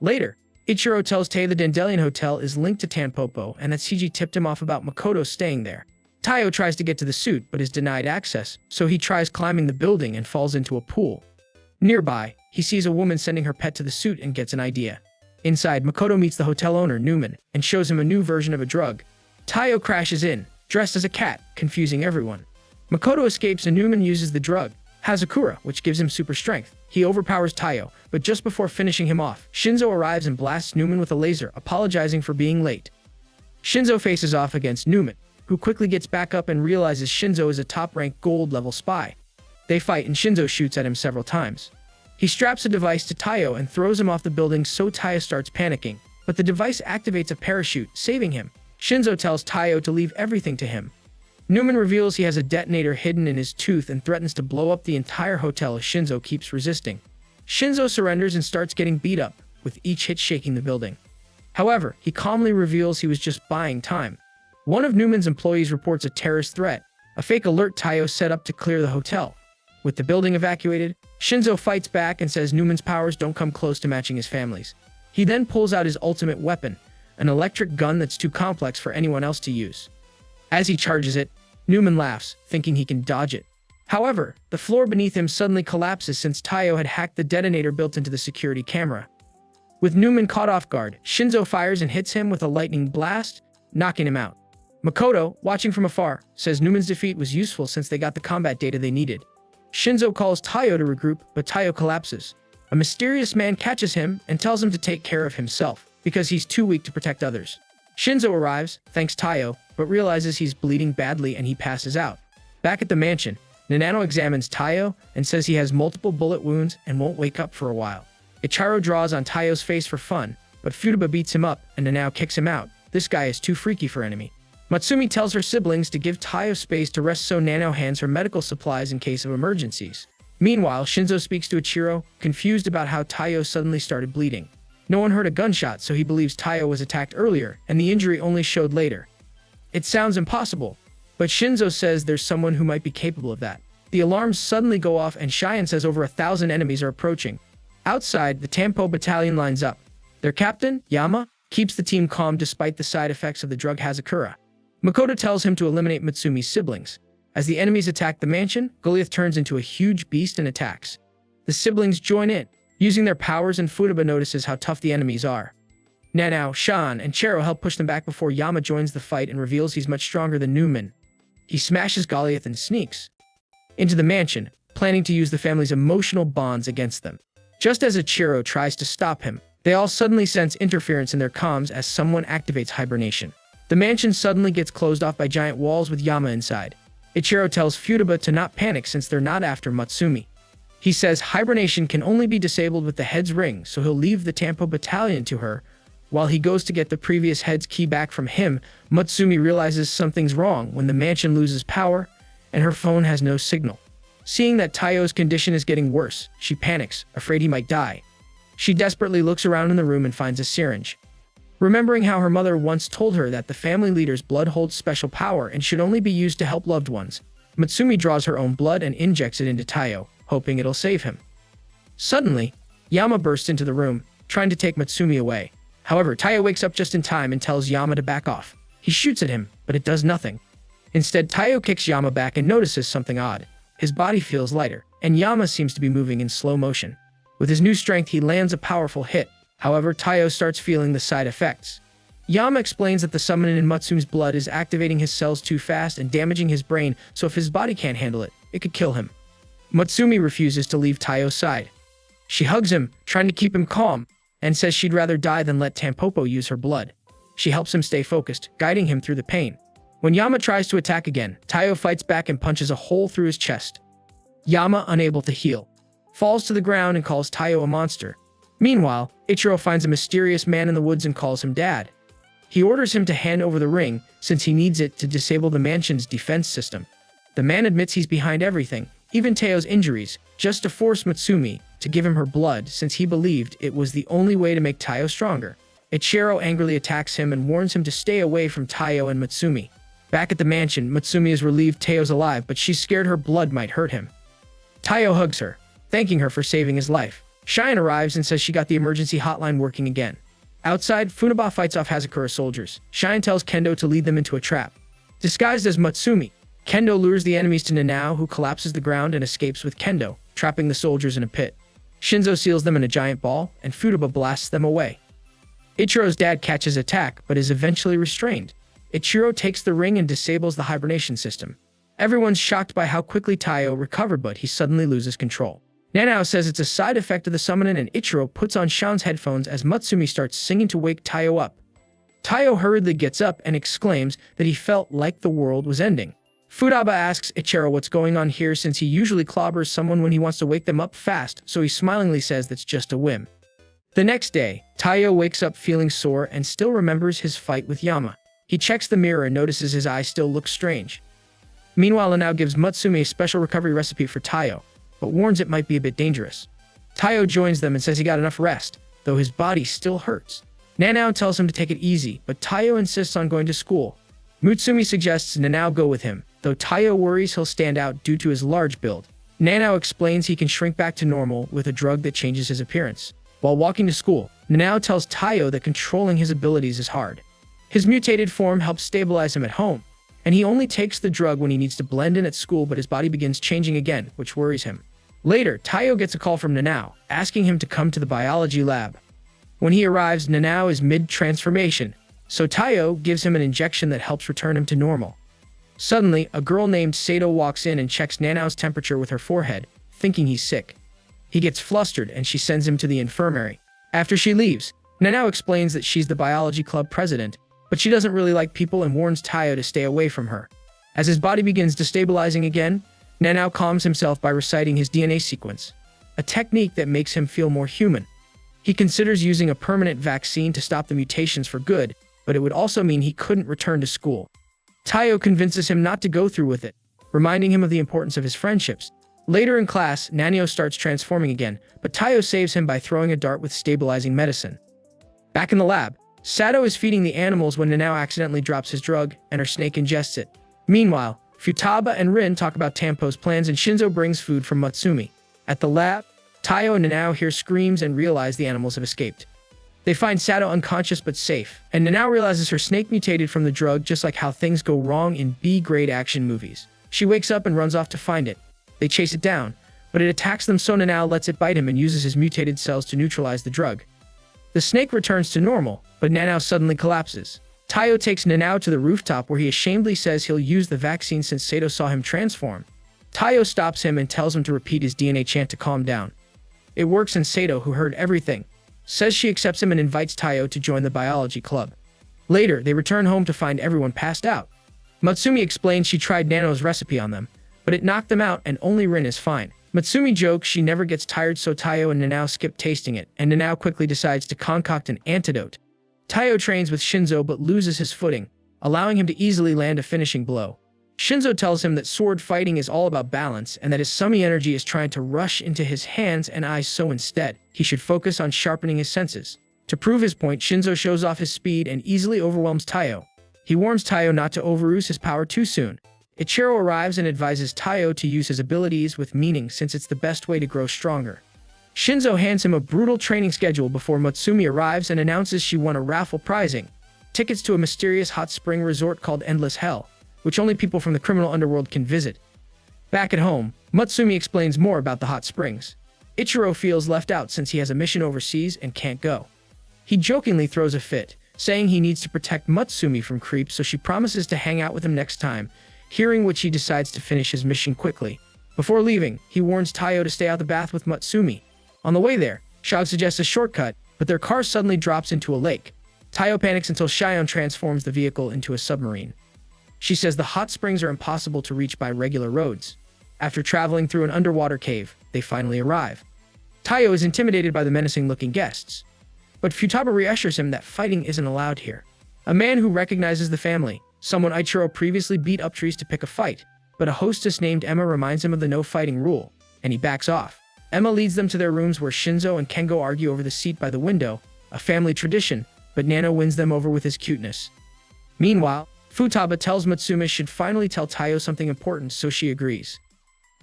Later, Ichiro tells Taiyou the Dandelion Hotel is linked to Tampopo and that CG tipped him off about Makoto staying there. Taiyou tries to get to the suit but is denied access, so he tries climbing the building and falls into a pool. Nearby, he sees a woman sending her pet to the suit and gets an idea. Inside, Makoto meets the hotel owner, Newman, and shows him a new version of a drug. Taiyou crashes in, dressed as a cat, confusing everyone. Makoto escapes and Newman uses the drug, Hazakura, which gives him super strength. He overpowers Taiyou, but just before finishing him off, Shinzo arrives and blasts Newman with a laser, apologizing for being late. Shinzo faces off against Newman, who quickly gets back up and realizes Shinzo is a top-ranked gold-level spy. They fight and Shinzo shoots at him several times. He straps a device to Taiyou and throws him off the building, so Taiyou starts panicking, but the device activates a parachute, saving him. Shinzo tells Taiyou to leave everything to him. Newman reveals he has a detonator hidden in his tooth and threatens to blow up the entire hotel if Shinzo keeps resisting. Shinzo surrenders and starts getting beat up, with each hit shaking the building. However, he calmly reveals he was just buying time. One of Newman's employees reports a terrorist threat, a fake alert Taiyou set up to clear the hotel. With the building evacuated, Shinzo fights back and says Newman's powers don't come close to matching his family's. He then pulls out his ultimate weapon, an electric gun that's too complex for anyone else to use. As he charges it, Newman laughs, thinking he can dodge it. However, the floor beneath him suddenly collapses since Taiyou had hacked the detonator built into the security camera. With Newman caught off guard, Shinzo fires and hits him with a lightning blast, knocking him out. Makoto, watching from afar, says Newman's defeat was useful since they got the combat data they needed. Shinzo calls Taiyou to regroup, but Taiyou collapses. A mysterious man catches him and tells him to take care of himself, because he's too weak to protect others. Shinzo arrives, thanks Taiyou, but realizes he's bleeding badly and he passes out. Back at the mansion, Nanano examines Taiyou and says he has multiple bullet wounds and won't wake up for a while. Ichiro draws on Taiyou's face for fun, but Futaba beats him up and Nanao kicks him out. This guy is too freaky for enemy. Mutsumi tells her siblings to give Taiyou space to rest, so Nanao hands her medical supplies in case of emergencies. Meanwhile, Shinzo speaks to Ichiro, confused about how Taiyou suddenly started bleeding. No one heard a gunshot, so he believes Taiyou was attacked earlier, and the injury only showed later. It sounds impossible, but Shinzo says there's someone who might be capable of that. The alarms suddenly go off and Cheyenne says over 1,000 enemies are approaching. Outside, the Tampo battalion lines up. Their captain, Yama, keeps the team calm despite the side effects of the drug Hazakura. Makoto tells him to eliminate Mutsumi's siblings. As the enemies attack the mansion, Goliath turns into a huge beast and attacks. The siblings join in, using their powers, and Futaba notices how tough the enemies are. Nanao, Shan, and Chero help push them back before Yama joins the fight and reveals he's much stronger than Newman. He smashes Goliath and sneaks into the mansion, planning to use the family's emotional bonds against them. Just as Ichiro tries to stop him, they all suddenly sense interference in their comms as someone activates hibernation. The mansion suddenly gets closed off by giant walls with Yama inside. Ichiro tells Futaba to not panic since they're not after Mutsumi. He says hibernation can only be disabled with the head's ring, so he'll leave the Tampo battalion to her. While he goes to get the previous head's key back from him, Mutsumi realizes something's wrong when the mansion loses power and her phone has no signal. Seeing that Taiyou's condition is getting worse, she panics, afraid he might die. She desperately looks around in the room and finds a syringe. Remembering how her mother once told her that the family leader's blood holds special power and should only be used to help loved ones, Mutsumi draws her own blood and injects it into Taiyou, hoping it'll save him. Suddenly, Yama bursts into the room, trying to take Mutsumi away. However, Taiyou wakes up just in time and tells Yama to back off. He shoots at him, but it does nothing. Instead, Taiyou kicks Yama back and notices something odd. His body feels lighter, and Yama seems to be moving in slow motion. With his new strength, he lands a powerful hit. However, Taiyou starts feeling the side effects. Yama explains that the summoning in Mutsumi's blood is activating his cells too fast and damaging his brain, so if his body can't handle it, it could kill him. Mutsumi refuses to leave Taiyou's side. She hugs him, trying to keep him calm, and says she'd rather die than let Tampopo use her blood. She helps him stay focused, guiding him through the pain. When Yama tries to attack again, Taiyou fights back and punches a hole through his chest. Yama, unable to heal, falls to the ground and calls Taiyou a monster. Meanwhile, Ichiro finds a mysterious man in the woods and calls him Dad. He orders him to hand over the ring, since he needs it to disable the mansion's defense system. The man admits he's behind everything, even Taiyou's injuries, just to force Mutsumi to give him her blood since he believed it was the only way to make Taiyou stronger. Ichiro angrily attacks him and warns him to stay away from Taiyou and Mutsumi. Back at the mansion, Mutsumi is relieved Taiyou's alive, but she's scared her blood might hurt him. Taiyou hugs her, thanking her for saving his life. Cheyenne arrives and says she got the emergency hotline working again. Outside, Funaba fights off Hazakura soldiers. Cheyenne tells Kendo to lead them into a trap. Disguised as Mutsumi, Kendo lures the enemies to Nanao, who collapses the ground and escapes with Kendo, trapping the soldiers in a pit. Shinzo seals them in a giant ball, and Futaba blasts them away. Ichiro's dad catches attack, but is eventually restrained. Ichiro takes the ring and disables the hibernation system. Everyone's shocked by how quickly Taiyou recovered, but he suddenly loses control. Nanao says it's a side effect of the summoning, and Ichiro puts on Shan's headphones as Mutsumi starts singing to wake Taiyou up. Taiyou hurriedly gets up and exclaims that he felt like the world was ending. Futaba asks Ichiro what's going on here since he usually clobbers someone when he wants to wake them up fast, so he smilingly says that's just a whim. The next day, Taiyou wakes up feeling sore and still remembers his fight with Yama. He checks the mirror and notices his eye still looks strange. Meanwhile, Nanao gives Mutsumi a special recovery recipe for Taiyou, but warns it might be a bit dangerous. Taiyou joins them and says he got enough rest, though his body still hurts. Nanao tells him to take it easy, but Taiyou insists on going to school. Mutsumi suggests Nanao go with him, though Taiyou worries he'll stand out due to his large build. Nanao explains he can shrink back to normal with a drug that changes his appearance. While walking to school, Nanao tells Taiyou that controlling his abilities is hard. His mutated form helps stabilize him at home, and he only takes the drug when he needs to blend in at school, but his body begins changing again, which worries him. Later, Taiyou gets a call from Nanao, asking him to come to the biology lab. When he arrives, Nanao is mid-transformation, so Taiyou gives him an injection that helps return him to normal. Suddenly, a girl named Sato walks in and checks Nanao's temperature with her forehead, thinking he's sick. He gets flustered and she sends him to the infirmary. After she leaves, Nanao explains that she's the biology club president, but she doesn't really like people and warns Taiyou to stay away from her. As his body begins destabilizing again, Nanao calms himself by reciting his DNA sequence, a technique that makes him feel more human. He considers using a permanent vaccine to stop the mutations for good, but it would also mean he couldn't return to school. Taiyou convinces him not to go through with it, reminding him of the importance of his friendships. Later in class, Nanao starts transforming again, but Taiyou saves him by throwing a dart with stabilizing medicine. Back in the lab, Sato is feeding the animals when Nanao accidentally drops his drug and her snake ingests it. Meanwhile, Futaba and Rin talk about Tampo's plans and Shinzo brings food from Mutsumi. At the lab, Taiyou and Nanao hear screams and realize the animals have escaped. They find Sato unconscious but safe, and Nanao realizes her snake mutated from the drug, just like how things go wrong in B-grade action movies. She wakes up and runs off to find it. They chase it down, but it attacks them, so Nanao lets it bite him and uses his mutated cells to neutralize the drug. The snake returns to normal, but Nanao suddenly collapses. Taiyou takes Nanao to the rooftop where he ashamedly says he'll use the vaccine since Sato saw him transform. Taiyou stops him and tells him to repeat his DNA chant to calm down. It works, and Sato, who heard everything, says she accepts him and invites Taiyou to join the biology club. Later, they return home to find everyone passed out. Mutsumi explains she tried Nano's recipe on them, but it knocked them out and only Rin is fine. Mutsumi jokes she never gets tired, so Taiyou and Nanao skip tasting it, and Nanao quickly decides to concoct an antidote. Taiyou trains with Shinzo but loses his footing, allowing him to easily land a finishing blow. Shinzo tells him that sword fighting is all about balance and that his sumi energy is trying to rush into his hands and eyes, so instead, he should focus on sharpening his senses. To prove his point, Shinzo shows off his speed and easily overwhelms Taiyou. He warns Taiyou not to overuse his power too soon. Ichiro arrives and advises Taiyou to use his abilities with meaning since it's the best way to grow stronger. Shinzo hands him a brutal training schedule before Mutsumi arrives and announces she won a raffle prizing tickets to a mysterious hot spring resort called Endless Hell, which only people from the criminal underworld can visit. Back at home, Mutsumi explains more about the hot springs. Ichiro feels left out since he has a mission overseas and can't go. He jokingly throws a fit, saying he needs to protect Mutsumi from creeps, so she promises to hang out with him next time, hearing which he decides to finish his mission quickly. Before leaving, he warns Taiyou to stay out the bath with Mutsumi. On the way there, Shog suggests a shortcut, but their car suddenly drops into a lake. Taiyou panics until Shion transforms the vehicle into a submarine. She says the hot springs are impossible to reach by regular roads. After traveling through an underwater cave, they finally arrive. Taiyou is intimidated by the menacing-looking guests, but Futaba reassures him that fighting isn't allowed here. A man who recognizes the family, someone Ichiro previously beat up, tries to pick a fight, but a hostess named Emma reminds him of the no-fighting rule, and he backs off. Emma leads them to their rooms where Shinzo and Kengo argue over the seat by the window, a family tradition, but Nano wins them over with his cuteness. Meanwhile, Futaba tells Mutsumi should finally tell Taiyou something important, so she agrees.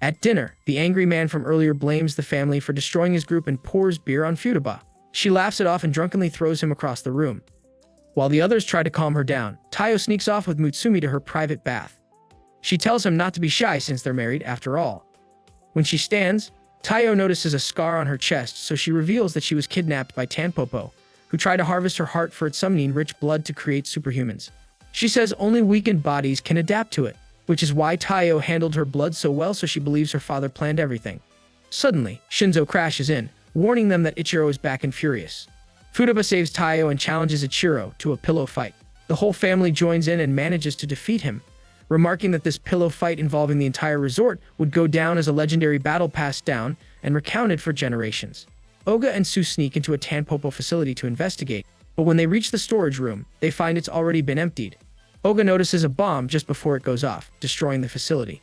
At dinner, the angry man from earlier blames the family for destroying his group and pours beer on Futaba. She laughs it off and drunkenly throws him across the room. While the others try to calm her down, Taiyou sneaks off with Mutsumi to her private bath. She tells him not to be shy since they're married after all. When she stands, Taiyou notices a scar on her chest, so she reveals that she was kidnapped by Tanpopo, who tried to harvest her heart for its summoning rich blood to create superhumans. She says only weakened bodies can adapt to it, which is why Taiyou handled her blood so well, so she believes her father planned everything. Suddenly, Shinzo crashes in, warning them that Ichiro is back and furious. Futaba saves Taiyou and challenges Ichiro to a pillow fight. The whole family joins in and manages to defeat him, remarking that this pillow fight involving the entire resort would go down as a legendary battle passed down and recounted for generations. Oga and Sue sneak into a Tanpopo facility to investigate, but when they reach the storage room, they find it's already been emptied. Oga notices a bomb just before it goes off, destroying the facility.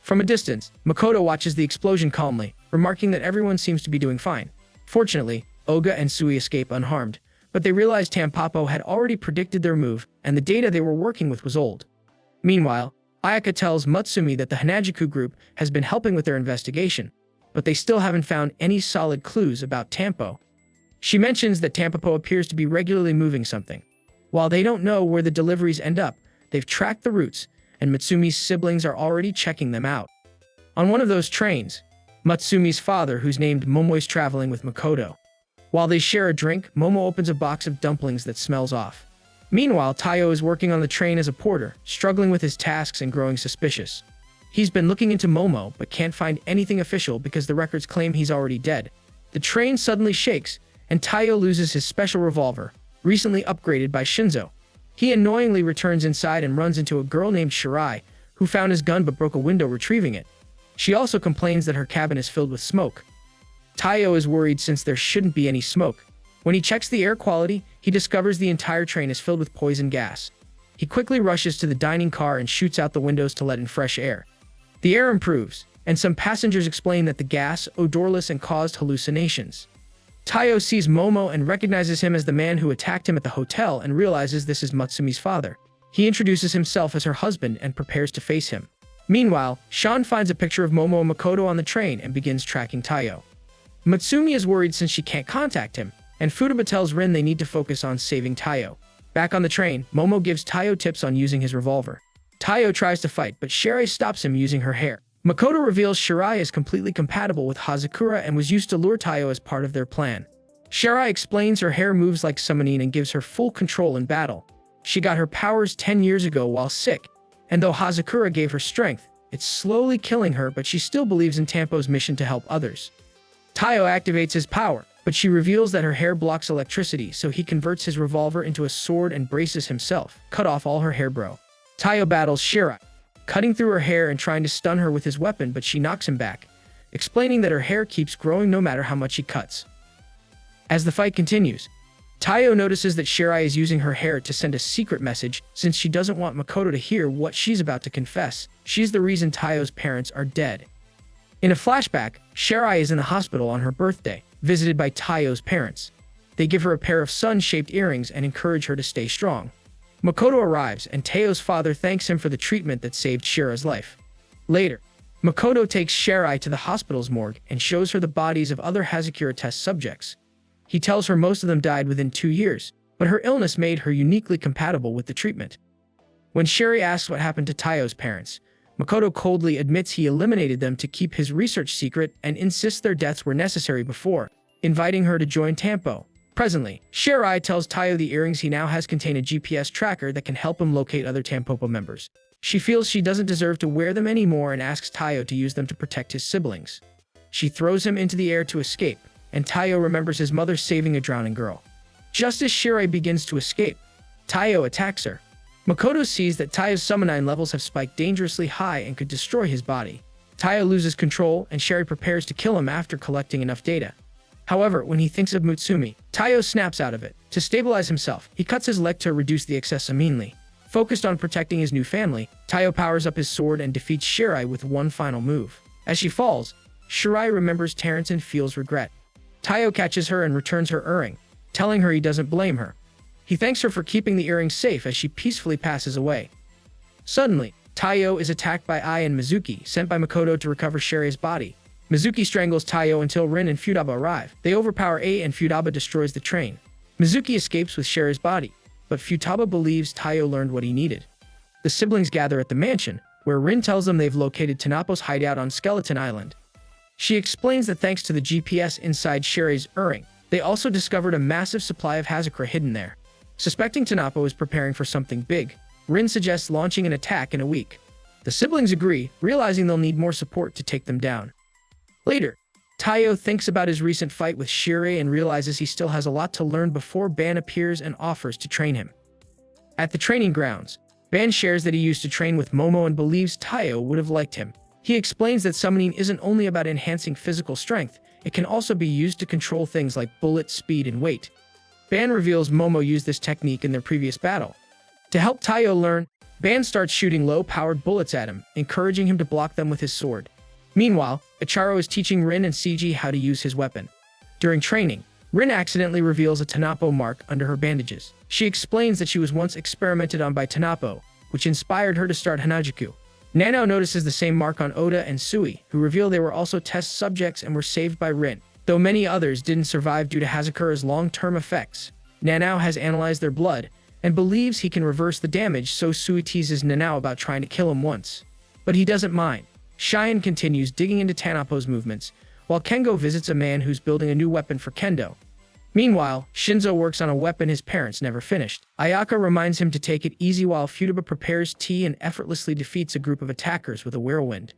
From a distance, Makoto watches the explosion calmly, remarking that everyone seems to be doing fine. Fortunately, Oga and Sui escape unharmed, but they realize Tanpopo had already predicted their move, and the data they were working with was old. Meanwhile, Ayaka tells Mutsumi that the Hanajuku group has been helping with their investigation, but they still haven't found any solid clues about Tampo. She mentions that Tanpopo appears to be regularly moving something. While they don't know where the deliveries end up, they've tracked the routes, and Mutsumi's siblings are already checking them out. On one of those trains, Mutsumi's father, who's named Momo, is traveling with Makoto. While they share a drink, Momo opens a box of dumplings that smells off. Meanwhile, Taiyou is working on the train as a porter, struggling with his tasks and growing suspicious. He's been looking into Momo, but can't find anything official because the records claim he's already dead. The train suddenly shakes, and Taiyou loses his special revolver, recently upgraded by Shinzo. He annoyingly returns inside and runs into a girl named Shirai, who found his gun but broke a window retrieving it. She also complains that her cabin is filled with smoke. Taiyou is worried since there shouldn't be any smoke. When he checks the air quality, he discovers the entire train is filled with poison gas. He quickly rushes to the dining car and shoots out the windows to let in fresh air. The air improves, and some passengers explain that the gas odorless and caused hallucinations. Taiyou sees Momo and recognizes him as the man who attacked him at the hotel and realizes this is Mutsumi's father. He introduces himself as her husband and prepares to face him. Meanwhile, Sean finds a picture of Momo and Makoto on the train and begins tracking Taiyou. Mutsumi is worried since she can't contact him, and Futaba tells Rin they need to focus on saving Taiyou. Back on the train, Momo gives Taiyou tips on using his revolver. Taiyou tries to fight, but Shirai stops him using her hair. Makoto reveals Shirai is completely compatible with Hazakura and was used to lure Taiyou as part of their plan. Shirai explains her hair moves like summoning and gives her full control in battle. She got her powers 10 years ago while sick, and though Hazakura gave her strength, it's slowly killing her, but she still believes in Tampo's mission to help others. Taiyou activates his power, but she reveals that her hair blocks electricity, so he converts his revolver into a sword and braces himself, cut off all her hair bro. Taiyou battles Shirai, cutting through her hair and trying to stun her with his weapon, but she knocks him back, explaining that her hair keeps growing no matter how much he cuts. As the fight continues, Taiyou notices that Shirai is using her hair to send a secret message since she doesn't want Makoto to hear what she's about to confess. She's the reason Taiyou's parents are dead. In a flashback, Shirai is in the hospital on her birthday, visited by Taiyou's parents. They give her a pair of sun-shaped earrings and encourage her to stay strong. Makoto arrives, and Taiyou's father thanks him for the treatment that saved Shirai's life. Later, Makoto takes Shirai to the hospital's morgue and shows her the bodies of other Hazakura test subjects. He tells her most of them died within 2 years, but her illness made her uniquely compatible with the treatment. When Shirai asks what happened to Taiyou's parents, Makoto coldly admits he eliminated them to keep his research secret and insists their deaths were necessary before, inviting her to join Tampo. Presently, Shirai tells Taiyou the earrings he now has contain a GPS tracker that can help him locate other Tampopo members. She feels she doesn't deserve to wear them anymore and asks Taiyou to use them to protect his siblings. She throws him into the air to escape, and Taiyou remembers his mother saving a drowning girl. Just as Shirai begins to escape, Taiyou attacks her. Makoto sees that Taiyou's summonine levels have spiked dangerously high and could destroy his body. Taiyou loses control, and Shirai prepares to kill him after collecting enough data. However, when he thinks of Mutsumi, Taiyou snaps out of it. To stabilize himself, he cuts his leg to reduce the excess ameenly. Focused on protecting his new family, Taiyou powers up his sword and defeats Shirai with one final move. As she falls, Shirai remembers Terrence and feels regret. Taiyou catches her and returns her earring, telling her he doesn't blame her. He thanks her for keeping the earring safe as she peacefully passes away. Suddenly, Taiyou is attacked by Ai and Mizuki, sent by Makoto to recover Shirai's body. Mizuki strangles Taiyou until Rin and Futaba arrive. They overpower Ai and Futaba destroys the train. Mizuki escapes with Shirai's body, but Futaba believes Taiyou learned what he needed. The siblings gather at the mansion, where Rin tells them they've located Tanapo's hideout on Skeleton Island. She explains that thanks to the GPS inside Shirai's earring, they also discovered a massive supply of Hazakura hidden there. Suspecting Tanapo is preparing for something big, Rin suggests launching an attack in a week. The siblings agree, realizing they'll need more support to take them down. Later, Taiyou thinks about his recent fight with Shirai and realizes he still has a lot to learn before Ban appears and offers to train him. At the training grounds, Ban shares that he used to train with Momo and believes Taiyou would have liked him. He explains that summoning isn't only about enhancing physical strength, it can also be used to control things like bullet speed and weight. Ban reveals Momo used this technique in their previous battle. To help Taiyou learn, Ban starts shooting low-powered bullets at him, encouraging him to block them with his sword. Meanwhile, Ichiro is teaching Rin and Seiji how to use his weapon. During training, Rin accidentally reveals a Tanapo mark under her bandages. She explains that she was once experimented on by Tanapo, which inspired her to start Hanajuku. Nanao notices the same mark on Oda and Sui, who reveal they were also test subjects and were saved by Rin. Though many others didn't survive due to Hazakura's long-term effects, Nanao has analyzed their blood and believes he can reverse the damage, so Sui teases Nanao about trying to kill him once. But he doesn't mind. Cheyenne continues digging into Tanapo's movements, while Kengo visits a man who's building a new weapon for Kendo. Meanwhile, Shinzo works on a weapon his parents never finished. Ayaka reminds him to take it easy while Futaba prepares tea and effortlessly defeats a group of attackers with a whirlwind.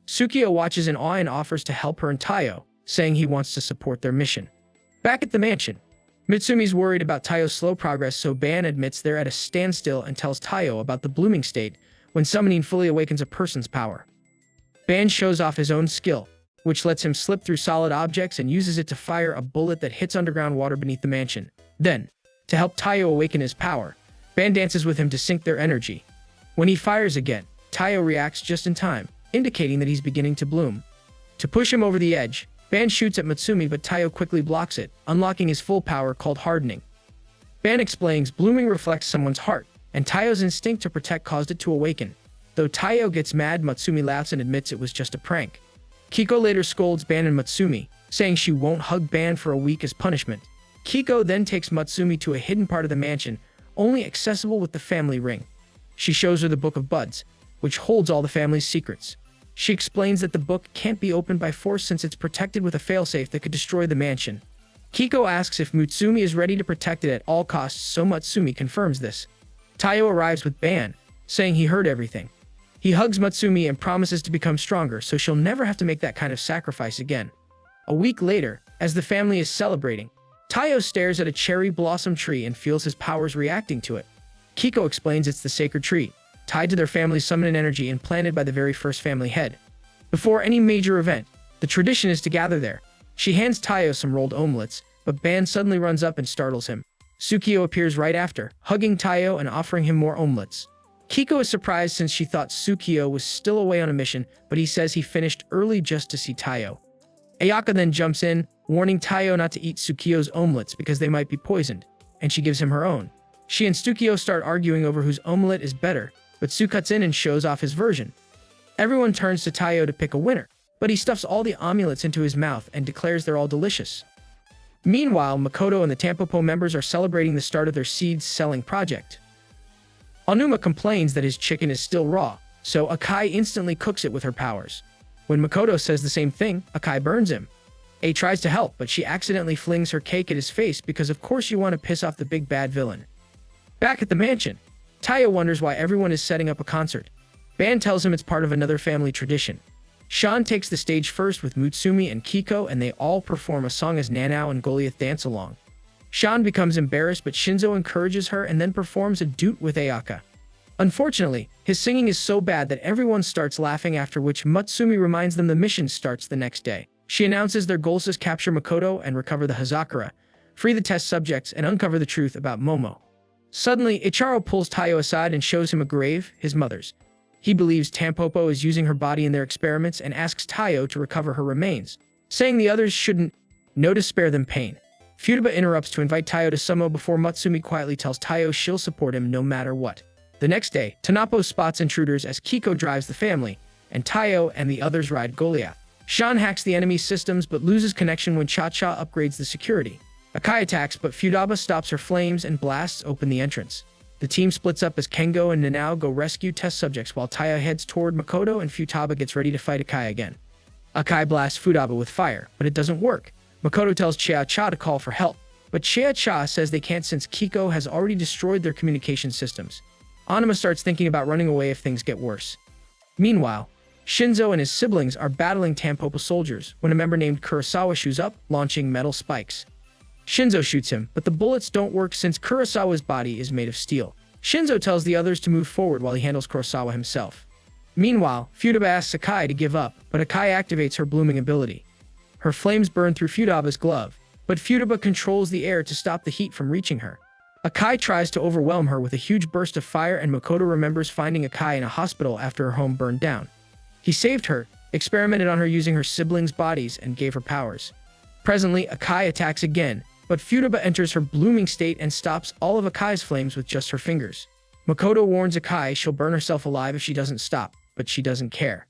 Sukiya watches in awe and offers to help her and Taiyou, saying he wants to support their mission. Back at the mansion, Mitsumi's worried about Taiyou's slow progress, so Ban admits they're at a standstill and tells Taiyou about the blooming state when summoning fully awakens a person's power. Ban shows off his own skill, which lets him slip through solid objects and uses it to fire a bullet that hits underground water beneath the mansion. Then, to help Taiyou awaken his power, Ban dances with him to sync their energy. When he fires again, Taiyou reacts just in time, indicating that he's beginning to bloom. To push him over the edge, Ban shoots at Mutsumi, but Taiyou quickly blocks it, unlocking his full power called hardening. Ban explains blooming reflects someone's heart, and Taiyou's instinct to protect caused it to awaken. Though Taiyou gets mad, Mutsumi laughs and admits it was just a prank. Kiko later scolds Ban and Mutsumi, saying she won't hug Ban for a week as punishment. Kiko then takes Mutsumi to a hidden part of the mansion, only accessible with the family ring. She shows her the Book of Buds, which holds all the family's secrets. She explains that the book can't be opened by force since it's protected with a failsafe that could destroy the mansion. Kiko asks if Mutsumi is ready to protect it at all costs, so Mutsumi confirms this. Taiyou arrives with Ban, saying he heard everything. He hugs Mutsumi and promises to become stronger so she'll never have to make that kind of sacrifice again. A week later, as the family is celebrating, Taiyou stares at a cherry blossom tree and feels his powers reacting to it. Kiko explains it's the sacred tree, tied to their family's summon energy and planted by the very first family head. Before any major event, the tradition is to gather there. She hands Taiyou some rolled omelets, but Ban suddenly runs up and startles him. Tsukio appears right after, hugging Taiyou and offering him more omelets. Kiko is surprised since she thought Tsukio was still away on a mission, but he says he finished early just to see Taiyou. Ayaka then jumps in, warning Taiyou not to eat Tsukio's omelets because they might be poisoned, and she gives him her own. She and Tsukio start arguing over whose omelet is better, but Tsu cuts in and shows off his version. Everyone turns to Taiyou to pick a winner, but he stuffs all the amulets into his mouth and declares they're all delicious. Meanwhile, Makoto and the Tampopo members are celebrating the start of their seeds-selling project. Aonuma complains that his chicken is still raw, so Akai instantly cooks it with her powers. When Makoto says the same thing, Akai burns him. A tries to help, but she accidentally flings her cake at his face because of course you want to piss off the big bad villain. Back at the mansion, Taiyou wonders why everyone is setting up a concert. Ban tells him it's part of another family tradition. Shan takes the stage first with Mutsumi and Kiko, and they all perform a song as Nanao and Goliath dance along. Shan becomes embarrassed, but Shinzo encourages her and then performs a duet with Ayaka. Unfortunately, his singing is so bad that everyone starts laughing, after which Mutsumi reminds them the mission starts the next day. She announces their goals is capture Makoto and recover the Hazakura, free the test subjects, and uncover the truth about Momo. Suddenly, Ichiro pulls Taiyou aside and shows him a grave, his mother's. He believes Tampopo is using her body in their experiments and asks Taiyou to recover her remains, saying the others shouldn't know to spare them pain. Futaba interrupts to invite Taiyou to sumo before Mutsumi quietly tells Taiyou she'll support him no matter what. The next day, Tanapo spots intruders as Kiko drives the family, and Taiyou and the others ride Goliath. Shan hacks the enemy's systems but loses connection when Cha-Cha upgrades the security. Akai attacks, but Futaba stops her flames and blasts open the entrance. The team splits up as Kengo and Nanao go rescue test subjects while Taiyou heads toward Makoto and Futaba gets ready to fight Akai again. Akai blasts Futaba with fire, but it doesn't work. Makoto tells Cha-Cha to call for help, but Cha-Cha says they can't since Kiko has already destroyed their communication systems. Aonuma starts thinking about running away if things get worse. Meanwhile, Shinzo and his siblings are battling Tampopo soldiers when a member named Kurosawa shows up, launching metal spikes. Shinzo shoots him, but the bullets don't work since Kurosawa's body is made of steel. Shinzo tells the others to move forward while he handles Kurosawa himself. Meanwhile, Futaba asks Akai to give up, but Akai activates her blooming ability. Her flames burn through Futaba's glove, but Futaba controls the air to stop the heat from reaching her. Akai tries to overwhelm her with a huge burst of fire, and Makoto remembers finding Akai in a hospital after her home burned down. He saved her, experimented on her using her siblings' bodies, and gave her powers. Presently, Akai attacks again, but Futaba enters her blooming state and stops all of Akai's flames with just her fingers. Makoto warns Akai she'll burn herself alive if she doesn't stop, but she doesn't care.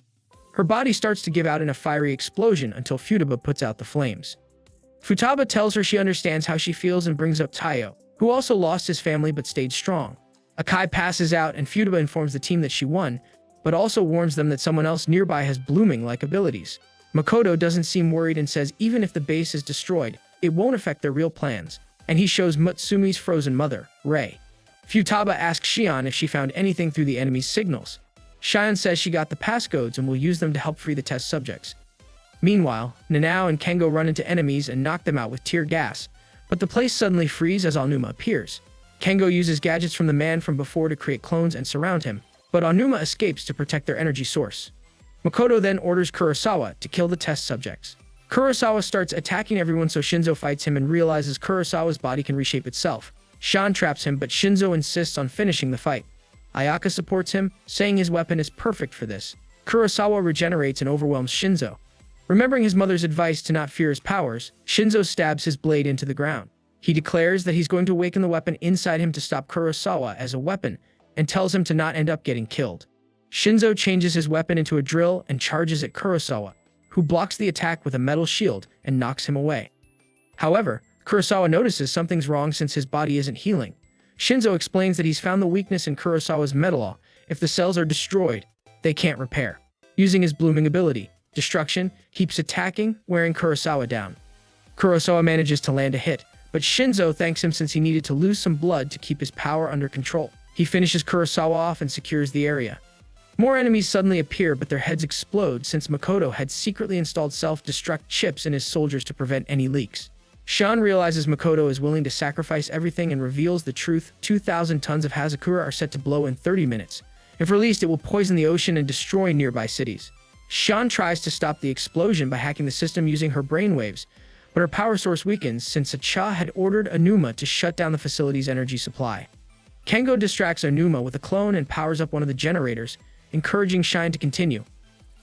Her body starts to give out in a fiery explosion until Futaba puts out the flames. Futaba tells her she understands how she feels and brings up Taiyou, who also lost his family but stayed strong. Akai passes out and Futaba informs the team that she won, but also warns them that someone else nearby has blooming-like abilities. Makoto doesn't seem worried and says even if the base is destroyed, it won't affect their real plans, and he shows Mutsumi's frozen mother, Rei. Futaba asks Shion if she found anything through the enemy's signals. Shion says she got the passcodes and will use them to help free the test subjects. Meanwhile, Nanao and Kengo run into enemies and knock them out with tear gas, but the place suddenly freezes as Aonuma appears. Kengo uses gadgets from the man from before to create clones and surround him, but Aonuma escapes to protect their energy source. Makoto then orders Kurosawa to kill the test subjects. Kurosawa starts attacking everyone, so Shinzo fights him and realizes Kurosawa's body can reshape itself. Shan traps him, but Shinzo insists on finishing the fight. Ayaka supports him, saying his weapon is perfect for this. Kurosawa regenerates and overwhelms Shinzo. Remembering his mother's advice to not fear his powers, Shinzo stabs his blade into the ground. He declares that he's going to awaken the weapon inside him to stop Kurosawa as a weapon, and tells him to not end up getting killed. Shinzo changes his weapon into a drill and charges at Kurosawa, who blocks the attack with a metal shield and knocks him away. However, Kurosawa notices something's wrong since his body isn't healing. Shinzo explains that he's found the weakness in Kurosawa's metal. If the cells are destroyed, they can't repair. Using his blooming ability, Destruction, keeps attacking, wearing Kurosawa down. Kurosawa manages to land a hit, but Shinzo thanks him since he needed to lose some blood to keep his power under control. He finishes Kurosawa off and secures the area. More enemies suddenly appear, but their heads explode since Makoto had secretly installed self-destruct chips in his soldiers to prevent any leaks. Sean realizes Makoto is willing to sacrifice everything and reveals the truth. 2,000 tons of Hazakura are set to blow in 30 minutes. If released, it will poison the ocean and destroy nearby cities. Sean tries to stop the explosion by hacking the system using her brainwaves, but her power source weakens since Acha had ordered Anuma to shut down the facility's energy supply. Kengo distracts Anuma with a clone and powers up one of the generators, encouraging Shine to continue.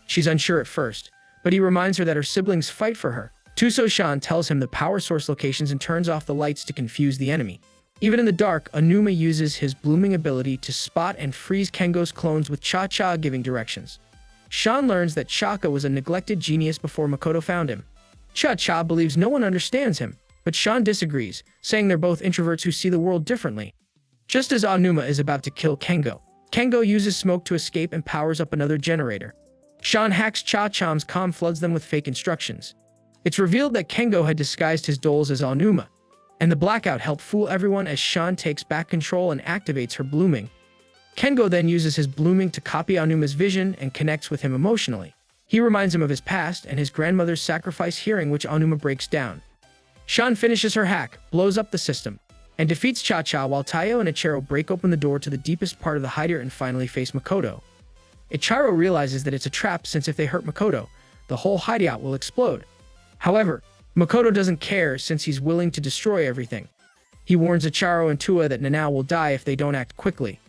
She's unsure at first, but he reminds her that her siblings fight for her. Tuso Shan tells him the power source locations and turns off the lights to confuse the enemy. Even in the dark, Anuma uses his blooming ability to spot and freeze Kengo's clones with Cha-Cha giving directions. Shan learns that Chaka was a neglected genius before Makoto found him. Cha-Cha believes no one understands him, but Shan disagrees, saying they're both introverts who see the world differently. Just as Anuma is about to kill Kengo, Kengo uses smoke to escape and powers up another generator. Shan hacks Cha-Cham's comm, floods them with fake instructions. It's revealed that Kengo had disguised his dolls as Anuma, and the blackout helped fool everyone as Shan takes back control and activates her blooming. Kengo then uses his blooming to copy Anuma's vision and connects with him emotionally. He reminds him of his past and his grandmother's sacrifice, hearing which Anuma breaks down. Shan finishes her hack, blows up the system, and defeats Cha-Cha while Taiyou and Ichiro break open the door to the deepest part of the hideout and finally face Makoto. Ichiro realizes that it's a trap since if they hurt Makoto, the whole hideout will explode. However, Makoto doesn't care since he's willing to destroy everything. He warns Ichiro and Tua that Nanao will die if they don't act quickly.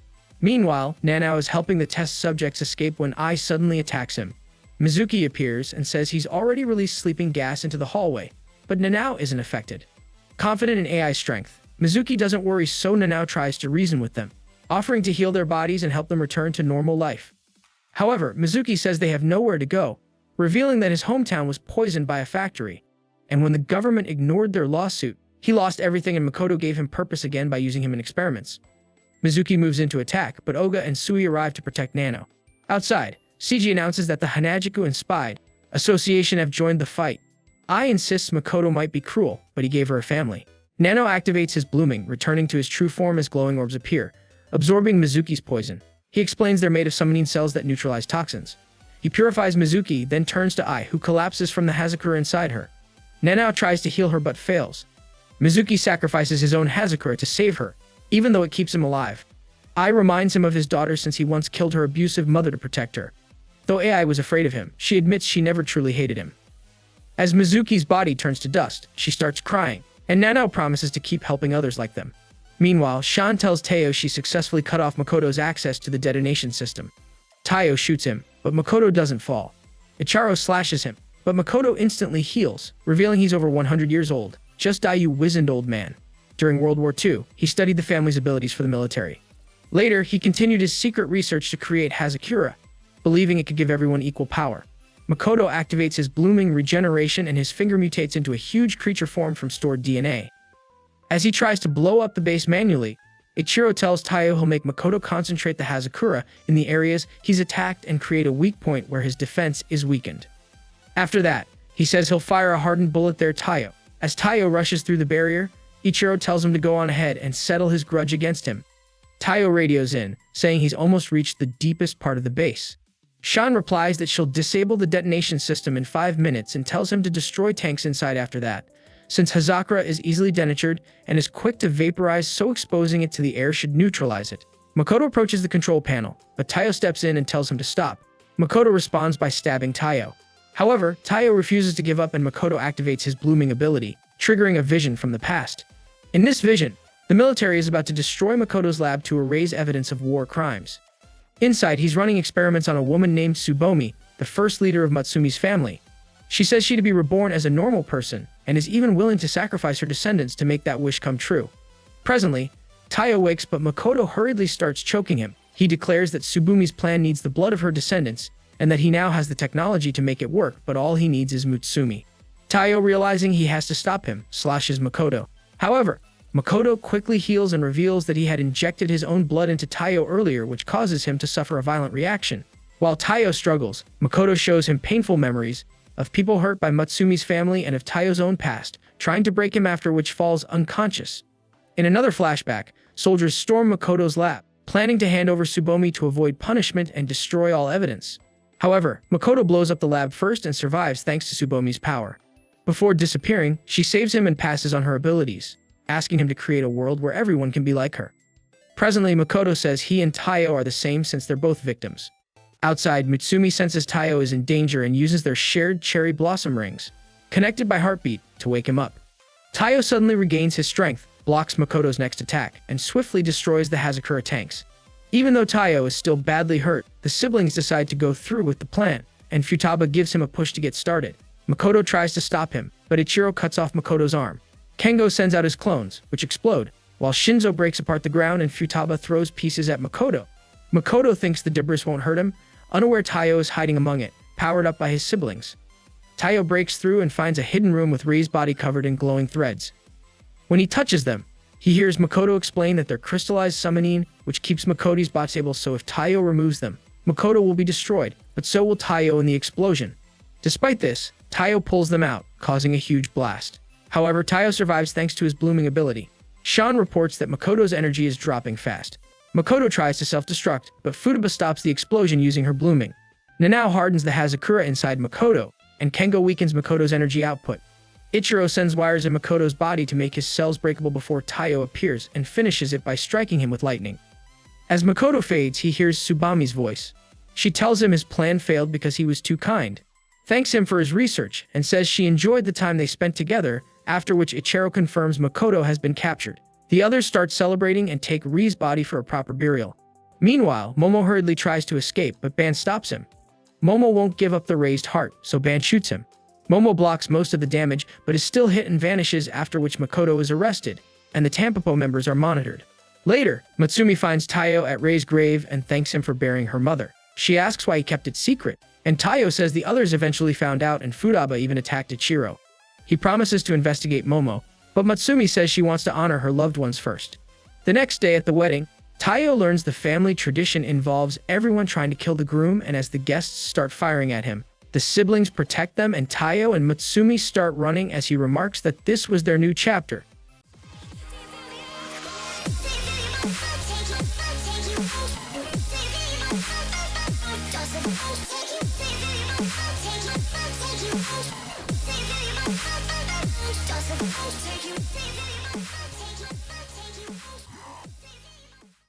Meanwhile, Nanao is helping the test subjects escape when Ai suddenly attacks him. Mizuki appears and says he's already released sleeping gas into the hallway, but Nanao isn't affected. Confident in Ai's strength, Mizuki doesn't worry, so Nanao tries to reason with them, offering to heal their bodies and help them return to normal life. However, Mizuki says they have nowhere to go, revealing that his hometown was poisoned by a factory. And when the government ignored their lawsuit, he lost everything and Makoto gave him purpose again by using him in experiments. Mizuki moves in to attack, but Oga and Sui arrive to protect Nano. Outside, Seiji announces that the Hanajuku and Spy Association have joined the fight. Ai insists Makoto might be cruel, but he gave her a family. Nano activates his blooming, returning to his true form as glowing orbs appear, absorbing Mizuki's poison. He explains they're made of summoning cells that neutralize toxins. He purifies Mizuki, then turns to Ai, who collapses from the Hazakura inside her. Nanao tries to heal her but fails. Mizuki sacrifices his own Hazakura to save her, even though it keeps him alive. Ai reminds him of his daughter since he once killed her abusive mother to protect her. Though Ai was afraid of him, she admits she never truly hated him. As Mizuki's body turns to dust, she starts crying, and Nanao promises to keep helping others like them. Meanwhile, Shan tells Taiyou she successfully cut off Makoto's access to the detonation system. Taiyou shoots him, but Makoto doesn't fall. Ichiro slashes him, but Makoto instantly heals, revealing he's over 100 years old, just Taiyou wizened old man. During World War II, he studied the family's abilities for the military. Later, he continued his secret research to create Hazakura, believing it could give everyone equal power. Makoto activates his blooming regeneration and his finger mutates into a huge creature formed from stored DNA. As he tries to blow up the base manually, Ichiro tells Taiyou he'll make Makoto concentrate the Hazakura in the areas he's attacked and create a weak point where his defense is weakened. After that, he says he'll fire a hardened bullet there Taiyou. As Taiyou rushes through the barrier, Ichiro tells him to go on ahead and settle his grudge against him. Taiyou radios in, saying he's almost reached the deepest part of the base. Shan replies that she'll disable the detonation system in 5 minutes and tells him to destroy tanks inside after that, since Hazakura is easily denatured and is quick to vaporize, so exposing it to the air should neutralize it. Makoto approaches the control panel, but Taiyou steps in and tells him to stop. Makoto responds by stabbing Taiyou. However, Taiyou refuses to give up and Makoto activates his blooming ability, triggering a vision from the past. In this vision, the military is about to destroy Makoto's lab to erase evidence of war crimes. Inside, he's running experiments on a woman named Tsubomi, the first leader of Mutsumi's family. She says she to be reborn as a normal person and is even willing to sacrifice her descendants to make that wish come true. Presently, Taiyou wakes, but Makoto hurriedly starts choking him. He declares that Tsubumi's plan needs the blood of her descendants and that he now has the technology to make it work, but all he needs is Mutsumi. Taiyou, realizing he has to stop him, slashes Makoto. However, Makoto quickly heals and reveals that he had injected his own blood into Taiyou earlier, which causes him to suffer a violent reaction. While Taiyou struggles, Makoto shows him painful memories of people hurt by Mutsumi's family and of Taiyou's own past, trying to break him, after which falls unconscious. In another flashback, soldiers storm Makoto's lab, planning to hand over Tsubumi to avoid punishment and destroy all evidence. However, Makoto blows up the lab first and survives thanks to Tsubumi's power. Before disappearing, she saves him and passes on her abilities, asking him to create a world where everyone can be like her. Presently, Makoto says he and Taiyou are the same since they're both victims. Outside, Mutsumi senses Taiyou is in danger and uses their shared cherry blossom rings, connected by heartbeat, to wake him up. Taiyou suddenly regains his strength, blocks Makoto's next attack, and swiftly destroys the Hazakura tanks. Even though Taiyou is still badly hurt, the siblings decide to go through with the plan, and Futaba gives him a push to get started. Makoto tries to stop him, but Ichiro cuts off Makoto's arm. Kengo sends out his clones, which explode, while Shinzo breaks apart the ground and Futaba throws pieces at Makoto. Makoto thinks the debris won't hurt him, unaware Taiyou is hiding among it, powered up by his siblings. Taiyou breaks through and finds a hidden room with Rei's body covered in glowing threads. When he touches them, he hears Makoto explain that they're crystallized summoning, which keeps Makoto's bots stable, so if Taiyou removes them, Makoto will be destroyed, but so will Taiyou in the explosion. Despite this, Taiyou pulls them out, causing a huge blast. However, Taiyou survives thanks to his blooming ability. Sean reports that Makoto's energy is dropping fast. Makoto tries to self-destruct, but Futaba stops the explosion using her blooming. Nanao hardens the Hazakura inside Makoto, and Kengo weakens Makoto's energy output. Ichiro sends wires in Makoto's body to make his cells breakable before Taiyou appears and finishes it by striking him with lightning. As Makoto fades, he hears Tsubumi's voice. She tells him his plan failed because he was too kind, thanks him for his research, and says she enjoyed the time they spent together, after which Ichiro confirms Makoto has been captured. The others start celebrating and take Rei's body for a proper burial. Meanwhile, Momo hurriedly tries to escape, but Ban stops him. Momo won't give up the raised heart, so Ban shoots him. Momo blocks most of the damage, but is still hit and vanishes, after which Makoto is arrested, and the Tampopo members are monitored. Later, Mutsumi finds Taiyou at Rei's grave and thanks him for burying her mother. She asks why he kept it secret, and Taiyou says the others eventually found out and Futaba even attacked Ichiro. He promises to investigate Momo, but Mutsumi says she wants to honor her loved ones first. The next day at the wedding, Taiyou learns the family tradition involves everyone trying to kill the groom, and as the guests start firing at him, the siblings protect them, and Taiyou and Mutsumi start running as he remarks that this was their new chapter.